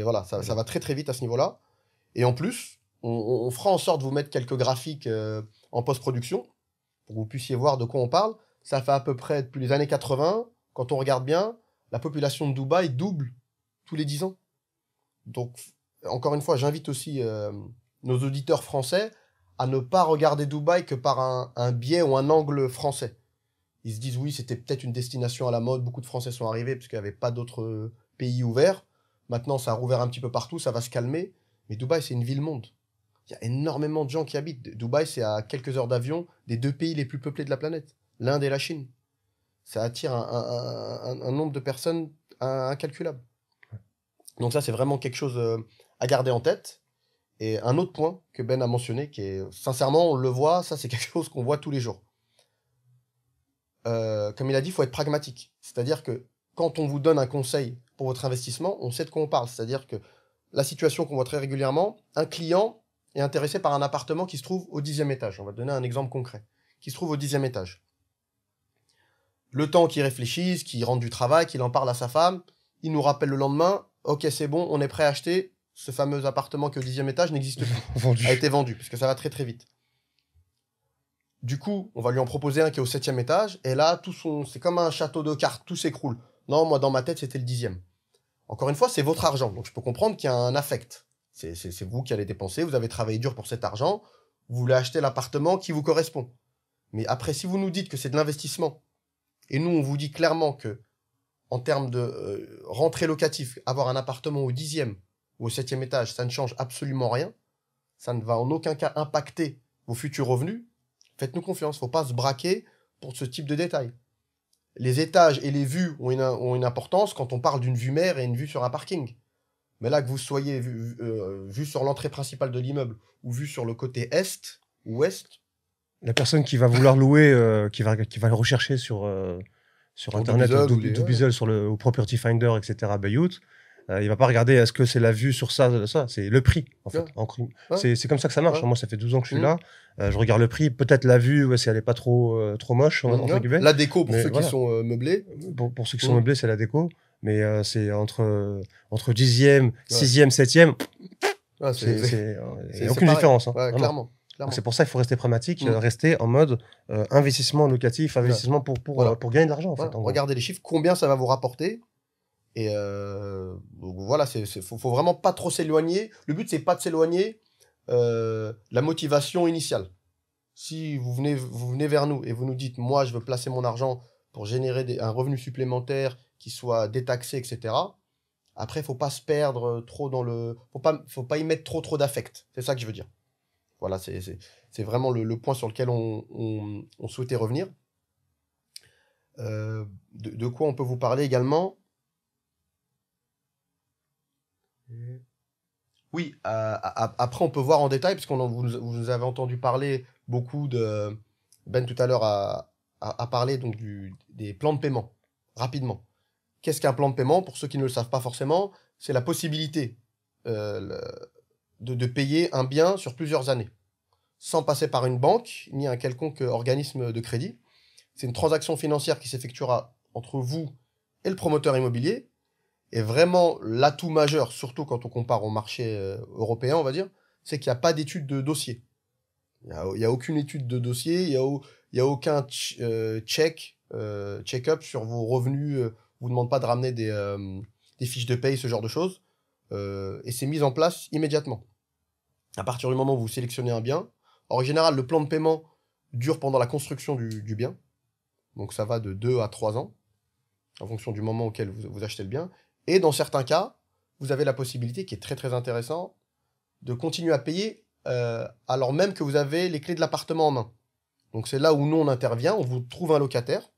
Voilà, ça va très très vite à ce niveau-là. Et en plus, on fera en sorte de vous mettre quelques graphiques en post-production pour que vous puissiez voir de quoi on parle. Ça fait à peu près depuis les années 80, quand on regarde bien, la population de Dubaï double tous les 10 ans. Donc, encore une fois, j'invite aussi nos auditeurs français à ne pas regarder Dubaï que par un biais ou un angle français. Ils se disent, oui, c'était peut-être une destination à la mode. Beaucoup de Français sont arrivés parce qu'il n'y avait pas d'autres pays ouverts. Maintenant, ça a rouvert un petit peu partout, ça va se calmer. Mais Dubaï, c'est une ville-monde. Il y a énormément de gens qui habitent. Dubaï, c'est à quelques heures d'avion des 2 pays les plus peuplés de la planète, l'Inde et la Chine. Ça attire un nombre de personnes incalculable. Donc ça, c'est vraiment quelque chose à garder en tête. Et un autre point que Ben a mentionné, qui est, sincèrement, on le voit, ça c'est quelque chose qu'on voit tous les jours. Comme il a dit, il faut être pragmatique. C'est-à-dire que quand on vous donne un conseil pour votre investissement, on sait de quoi on parle. C'est-à-dire que la situation qu'on voit très régulièrement, un client est intéressé par un appartement qui se trouve au 10e étage. On va donner un exemple concret. Qui se trouve au 10e étage. Le temps qu'il réfléchisse, qu'il rentre du travail, qu'il en parle à sa femme, il nous rappelle le lendemain, ok, c'est bon, on est prêt à acheter. Ce fameux appartement qui est au 10e étage n'existe plus. A été vendu, parce que ça va très très vite. Du coup, on va lui en proposer un qui est au 7e étage, et là, c'est comme un château de cartes, tout s'écroule. Non, moi, dans ma tête, c'était le 10e. Encore une fois, c'est votre argent, donc je peux comprendre qu'il y a un affect. C'est vous qui allez dépenser, vous avez travaillé dur pour cet argent, vous voulez acheter l'appartement qui vous correspond. Mais après, si vous nous dites que c'est de l'investissement, et nous, on vous dit clairement que, en termes de rentrée locative, avoir un appartement au 10e ou au 7e étage, ça ne change absolument rien, ça ne va en aucun cas impacter vos futurs revenus, faites-nous confiance, il ne faut pas se braquer pour ce type de détails. Les étages et les vues ont une importance quand on parle d'une vue mer et une vue sur un parking. Mais là, que vous soyez vu sur l'entrée principale de l'immeuble ou vu sur le côté est ou ouest... La personne qui va vouloir louer, qui va le rechercher sur Internet, Dubizzle, au Property Finder, etc., Bayut, il va pas regarder est-ce que c'est la vue sur ça, c'est le prix, en fait. C'est comme ça que ça marche. Moi, ça fait 12 ans que je suis là. Je regarde le prix, peut-être la vue, si elle est pas trop moche, entre guillemets. La déco, pour ceux qui sont meublés. Pour ceux qui sont meublés, c'est la déco. Mais c'est entre 10e, 6e, 7e, il n'y a aucune différence. Clairement. C'est pour ça qu'il faut rester pragmatique, rester en mode investissement locatif, investissement pour gagner de l'argent. En fait, regardez les chiffres, combien ça va vous rapporter. Et voilà, faut vraiment pas trop s'éloigner. Le but, c'est pas de s'éloigner la motivation initiale. Si vous venez vers nous et vous nous dites, moi, je veux placer mon argent pour générer un revenu supplémentaire qui soit détaxé, etc. Après, faut pas se perdre trop dans le... Faut pas y mettre trop d'affect. C'est ça que je veux dire. Voilà, c'est vraiment le point sur lequel on souhaitait revenir. De quoi on peut vous parler également? Oui, après on peut voir en détail, parce que vous nous avez entendu parler beaucoup de... Ben tout à l'heure a parlé donc des plans de paiement, rapidement. Qu'est-ce qu'un plan de paiement? Pour ceux qui ne le savent pas forcément, c'est la possibilité de payer un bien sur plusieurs années, sans passer par une banque, ni un quelconque organisme de crédit. C'est une transaction financière qui s'effectuera entre vous et le promoteur immobilier, Et vraiment, l'atout majeur, surtout quand on compare au marché européen, on va dire, c'est qu'il n'y a pas d'étude de dossier. Il y a aucune étude de dossier, il y a aucun check-up sur vos revenus. Vous ne demande pas de ramener des fiches de paye, ce genre de choses. Et c'est mis en place immédiatement. À partir du moment où vous sélectionnez un bien, en général, le plan de paiement dure pendant la construction du bien. Donc ça va de 2 à 3 ans, en fonction du moment auquel vous achetez le bien. Et dans certains cas, vous avez la possibilité, qui est très très intéressant, de continuer à payer alors même que vous avez les clés de l'appartement en main. Donc c'est là où nous on intervient, on vous trouve un locataire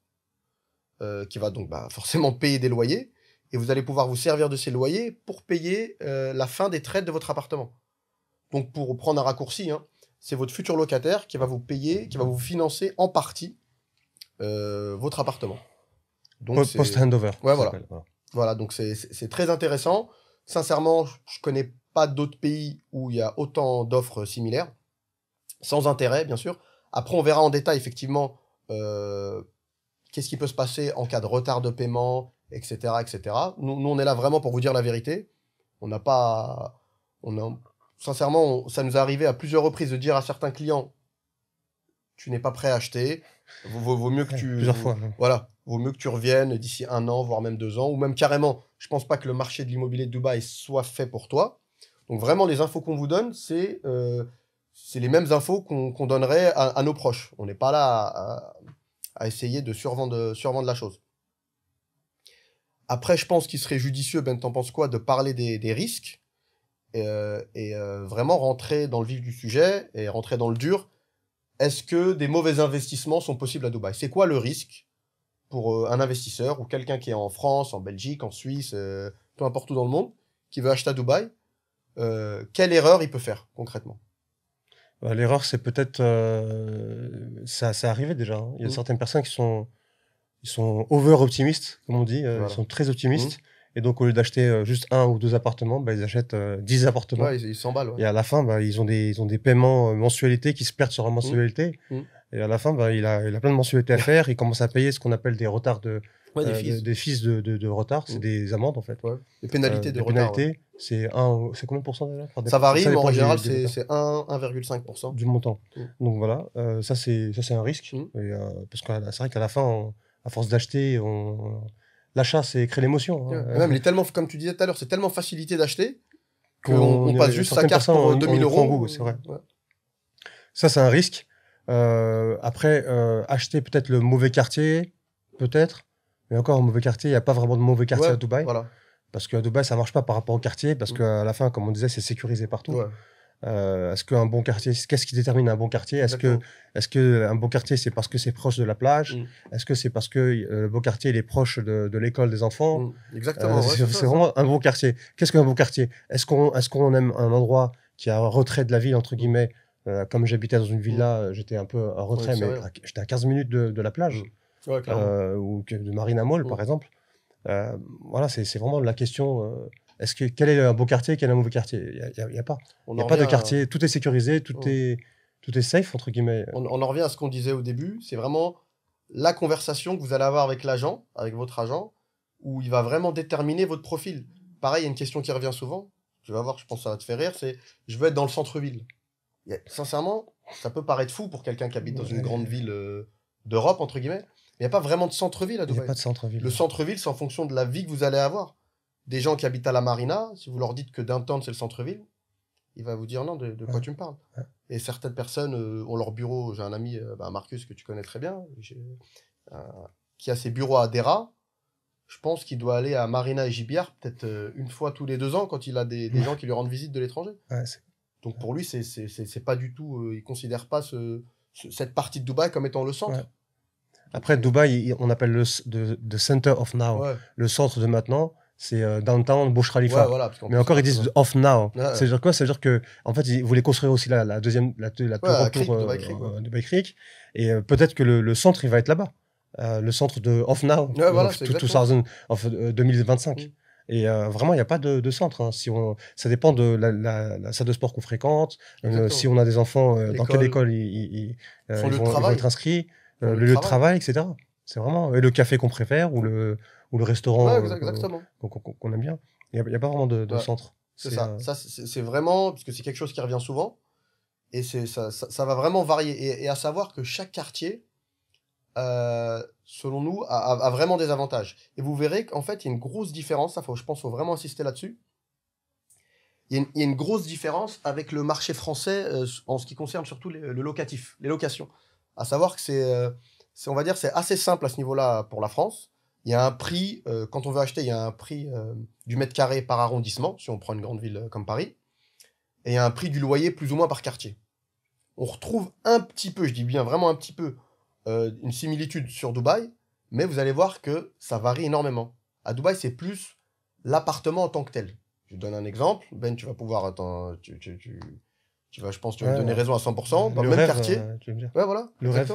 qui va donc forcément payer des loyers, et vous allez pouvoir vous servir de ces loyers pour payer la fin des traites de votre appartement. Donc pour prendre un raccourci, hein, c'est votre futur locataire qui va vous payer, qui va vous financer en partie votre appartement. Donc Post-handover. Ouais, voilà. Voilà, donc c'est très intéressant. Sincèrement, je connais pas d'autres pays où il y a autant d'offres similaires, sans intérêt, bien sûr. Après, on verra en détail, effectivement, qu'est-ce qui peut se passer en cas de retard de paiement, etc., etc. Nous, on est là vraiment pour vous dire la vérité. On n'a pas... Sincèrement, ça nous est arrivé à plusieurs reprises de dire à certains clients, tu n'es pas prêt à acheter, vaut mieux que tu... Plusieurs fois. Voilà, vaut mieux que tu reviennes d'ici 1 an, voire même 2 ans, ou même carrément, je pense pas que le marché de l'immobilier de Dubaï soit fait pour toi. Donc vraiment, les infos qu'on vous donne, c'est les mêmes infos qu'on donnerait à nos proches. On n'est pas là à essayer de survendre la chose. Après, je pense qu'il serait judicieux, Ben, t'en penses quoi, de parler des risques et vraiment rentrer dans le vif du sujet et rentrer dans le dur. Est-ce que des mauvais investissements sont possibles à Dubaï? C'est quoi le risque pour un investisseur ou quelqu'un qui est en France, en Belgique, en Suisse, peu importe où dans le monde, qui veut acheter à Dubaï? Quelle erreur il peut faire concrètement? L'erreur, c'est peut-être... ça arrivé déjà. Hein. Il y a certaines personnes qui sont over-optimistes, comme on dit. Voilà. Ils sont très optimistes. Et donc, au lieu d'acheter juste 1 ou 2 appartements, ils achètent 10 appartements. Ouais, ils s'emballent. Ouais. Et à la fin, ils ont des paiements mensualités qui se perdent sur la mensualité. Et à la fin, il a plein de mensualités à faire. Il commence à payer ce qu'on appelle des retards des fees de retard. C'est des amendes, en fait. Ouais. Des pénalités de retard. Pénalités, c'est combien de pourcents déjà? Ça varie, mais en général, c'est 1,5%. Du montant. Donc voilà, ça c'est un risque. Et, parce que c'est vrai qu'à la fin, à force d'acheter, l'achat, c'est créer l'émotion. Hein. Même, comme tu disais tout à l'heure, c'est tellement facilité d'acheter qu'on passe juste sa carte pour 2000 €. C'est vrai. Ouais. Ça, c'est un risque. Après, acheter peut-être le mauvais quartier, peut-être. Mais encore, un mauvais quartier, il n'y a pas vraiment de mauvais quartier à Dubaï. Voilà. Parce qu'à Dubaï, ça ne marche pas par rapport au quartier. Parce qu'à la fin, comme on disait, c'est sécurisé partout. Ouais. Est-ce qu'un bon quartier, qu'est-ce qui détermine un bon quartier? Est-ce que un bon quartier, c'est parce que c'est proche de la plage? Est-ce que c'est parce que le bon quartier il est proche de l'école des enfants? Exactement. C'est vraiment un bon quartier. Qu'est-ce qu'un bon quartier? Est-ce qu'on aime un endroit qui a un retrait de la ville, entre guillemets? Comme j'habitais dans une villa, j'étais un peu en retrait, mais j'étais à 15 minutes de la plage, ou de Marina Mall, par exemple. Voilà, c'est vraiment la question. Quel est un beau quartier, quel est un mauvais quartier? Il n'y a pas. Il n'y a pas de quartier. Tout est sécurisé, tout est safe, entre guillemets. On en revient à ce qu'on disait au début. C'est vraiment la conversation que vous allez avoir avec l'agent, avec votre agent, où il va vraiment déterminer votre profil. Pareil, il y a une question qui revient souvent. Tu vas voir, je pense que ça va te faire rire. C'est je veux être dans le centre-ville. Sincèrement, ça peut paraître fou pour quelqu'un qui habite dans une grande ville d'Europe, entre guillemets. Mais il n'y a pas vraiment de centre-ville à Dubaï. Il n'y a pas de centre-ville. Le centre-ville, c'est en fonction de la vie que vous allez avoir. Des gens qui habitent à la Marina, si vous leur dites que Downtown, c'est le centre-ville, il va vous dire non, de quoi tu me parles. Et certaines personnes ont leur bureau. J'ai un ami, Marcus, que tu connais très bien, qui a ses bureaux à Dera. Je pense qu'il doit aller à Marina et Gibiar peut-être une fois tous les 2 ans quand il a des gens qui lui rendent visite de l'étranger. Donc pour lui, c'est pas du tout. Il considère pas cette partie de Dubaï comme étant le centre. Ouais. Après, Dubaï, on appelle the center of now. Ouais. Le centre de maintenant, c'est downtown, Burj Khalifa. Ouais, voilà, mais encore, ils disent of now. Ça veut dire quoi? Ça veut dire que, en fait, ils voulaient construire aussi la plus grande tour Dubaï Creek. Et peut-être que le centre, il va être là-bas. Le centre de of now, voilà, 2025. Et vraiment, il n'y a pas de centre. Hein. Ça dépend de la salle de sport qu'on fréquente. Si on a des enfants, dans quelle école ils vont être inscrits. Le lieu de travail, etc. C'est vraiment et le café qu'on préfère ou ou le restaurant Ouais, exactement. qu'on aime bien. Il n'y a pas vraiment de Ouais, centre. c'est ça. Ça, c'est vraiment, parce que c'est quelque chose qui revient souvent, et ça va vraiment varier. Et à savoir que chaque quartier, selon nous, a vraiment des avantages. Et vous verrez qu'en fait, il y a une grosse différence, je pense qu'il faut vraiment insister là-dessus. Il y a une grosse différence avec le marché français en ce qui concerne surtout le locatif, les locations. À savoir que on va dire, c'est assez simple à ce niveau-là pour la France. Il y a un prix, quand on veut acheter, il y a un prix du mètre carré par arrondissement, si on prend une grande ville comme Paris, et il y a un prix du loyer plus ou moins par quartier. On retrouve un petit peu, je dis bien vraiment un petit peu, une similitude sur Dubaï, mais vous allez voir que ça varie énormément. À Dubaï, c'est plus l'appartement en tant que tel. Je vous donne un exemple. Ben, tu vas pouvoir... Attends, tu vas, je pense que tu vas me donner raison à 100%. Dans le même rêve, quartier. tu veux me dire. Ouais, voilà. Le rêve.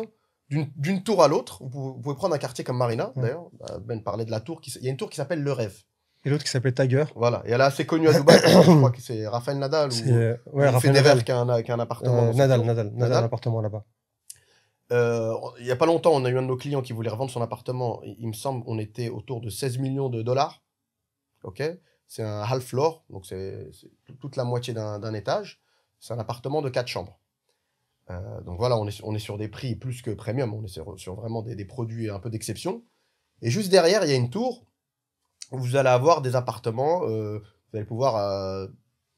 D'une tour à l'autre. Vous pouvez prendre un quartier comme Marina, d'ailleurs. Ben parlait de la tour. Il y a une tour qui s'appelle Le Rêve. Et l'autre qui s'appelle Tiger. Voilà. Et elle est assez connue à Dubaï. Je crois que c'est Rafael Nadal ou Rafael Federer qui a un appartement. Nadal un appartement là-bas. Il y a pas longtemps, on a eu un de nos clients qui voulait revendre son appartement. Il me semble qu'on était autour de 16 millions de dollars. Ok, c'est un half floor, donc c'est toute la moitié d'un étage. C'est un appartement de 4 chambres. Donc voilà, on est sur des prix plus que premium. On est sur vraiment des produits un peu d'exception. Et juste derrière, il y a une tour où vous allez avoir des appartements. Vous allez pouvoir,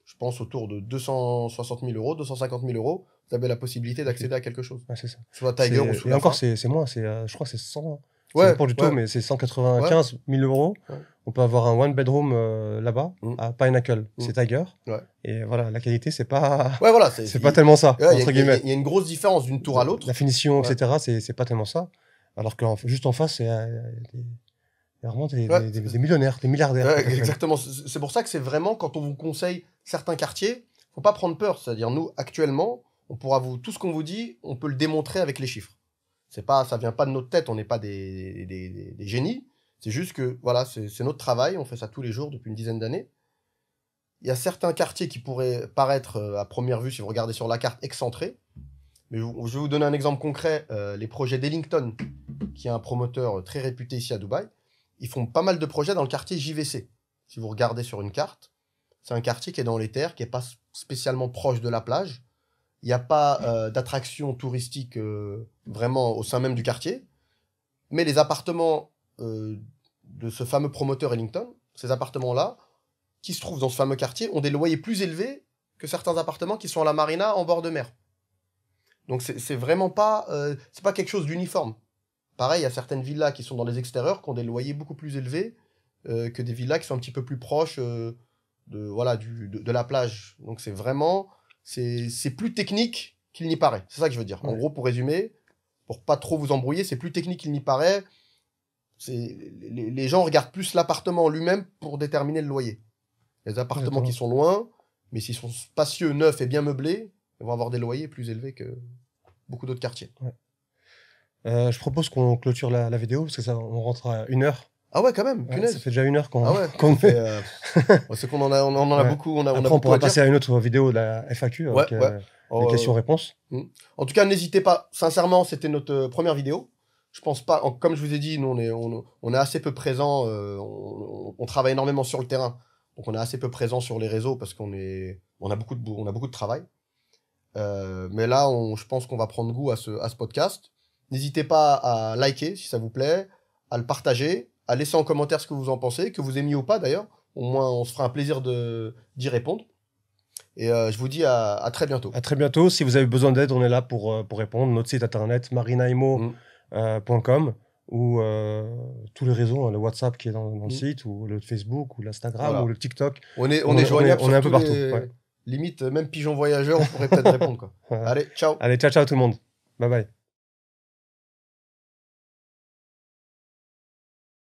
je pense, autour de 260 000 euros, 250 000 euros. Vous avez la possibilité d'accéder à quelque chose. Ouais, c'est ça. Soit Tiger ou sous et encore, c'est moins. Je crois que c'est 100. Ouais, ça dépend du taux, mais c'est 195 000 euros. Ouais. On peut avoir un one bedroom là-bas à Pinnacle. C'est Tiger. Ouais. Et voilà, la qualité, c'est pas. Ouais, voilà, c'est pas tellement ça. Entre guillemets. Il y a une grosse différence d'une tour à l'autre. La finition, etc. C'est pas tellement ça. Alors que juste en face, il y a vraiment des millionnaires, des milliardaires. Ouais, exactement. C'est pour ça que c'est vraiment, quand on vous conseille certains quartiers, faut pas prendre peur. C'est-à-dire, nous, actuellement, tout ce qu'on vous dit, on peut le démontrer avec les chiffres. Ça vient pas de notre tête, on n'est pas des génies. C'est juste que, voilà, c'est notre travail, on fait ça tous les jours depuis une dizaine d'années. Il y a certains quartiers qui pourraient paraître, à première vue, si vous regardez sur la carte, excentrés. Mais je vais vous donner un exemple concret. Les projets d'Ellington, qui est un promoteur très réputé ici à Dubaï, ils font pas mal de projets dans le quartier JVC. Si vous regardez sur une carte, c'est un quartier qui est dans les terres, qui n'est pas spécialement proche de la plage. Il n'y a pas d'attraction touristique vraiment au sein même du quartier. Mais les appartements de ce fameux promoteur Ellington, ces appartements-là, qui se trouvent dans ce fameux quartier, ont des loyers plus élevés que certains appartements qui sont à la marina en bord de mer. Donc c'est vraiment pas, c'est pas quelque chose d'uniforme. Pareil, il y a certaines villas qui sont dans les extérieurs qui ont des loyers beaucoup plus élevés que des villas qui sont un petit peu plus proches de la plage. Donc c'est vraiment... C'est plus technique qu'il n'y paraît. C'est ça que je veux dire. En gros, pour résumer, pour pas trop vous embrouiller, c'est plus technique qu'il n'y paraît. Les gens regardent plus l'appartement en lui-même pour déterminer le loyer. Les appartements qui sont loin, mais s'ils sont spacieux, neufs et bien meublés, ils vont avoir des loyers plus élevés que beaucoup d'autres quartiers. Ouais. Je propose qu'on clôture la vidéo, parce que ça, on rentre à 1 heure. Ah ouais, quand même, punaise. Ça fait déjà 1 heure qu'on fait. C'est qu'on en a beaucoup. Après, on pourra passer à une autre vidéo de la FAQ avec les questions-réponses. En tout cas, n'hésitez pas. Sincèrement, c'était notre première vidéo. Je pense pas, comme je vous ai dit, nous on est assez peu présents. On travaille énormément sur le terrain, donc on est assez peu présents sur les réseaux parce qu'on a beaucoup de travail. Mais là, je pense qu'on va prendre goût à ce podcast. N'hésitez pas à liker si ça vous plaît, à le partager, à laisser en commentaire ce que vous en pensez, que vous aimiez ou pas d'ailleurs. Au moins, on se fera un plaisir d'y répondre. Et je vous dis à très bientôt. À très bientôt. Si vous avez besoin d'aide, on est là pour répondre. Notre site internet, marinaimo.com ou tous les réseaux, le WhatsApp qui est dans le site, ou le Facebook, ou l'Instagram, ou le TikTok. On est joignable on est un peu partout. Limite, même pigeon voyageur, on pourrait peut-être répondre. Quoi. Allez, ciao. Allez, ciao tout le monde. Bye bye.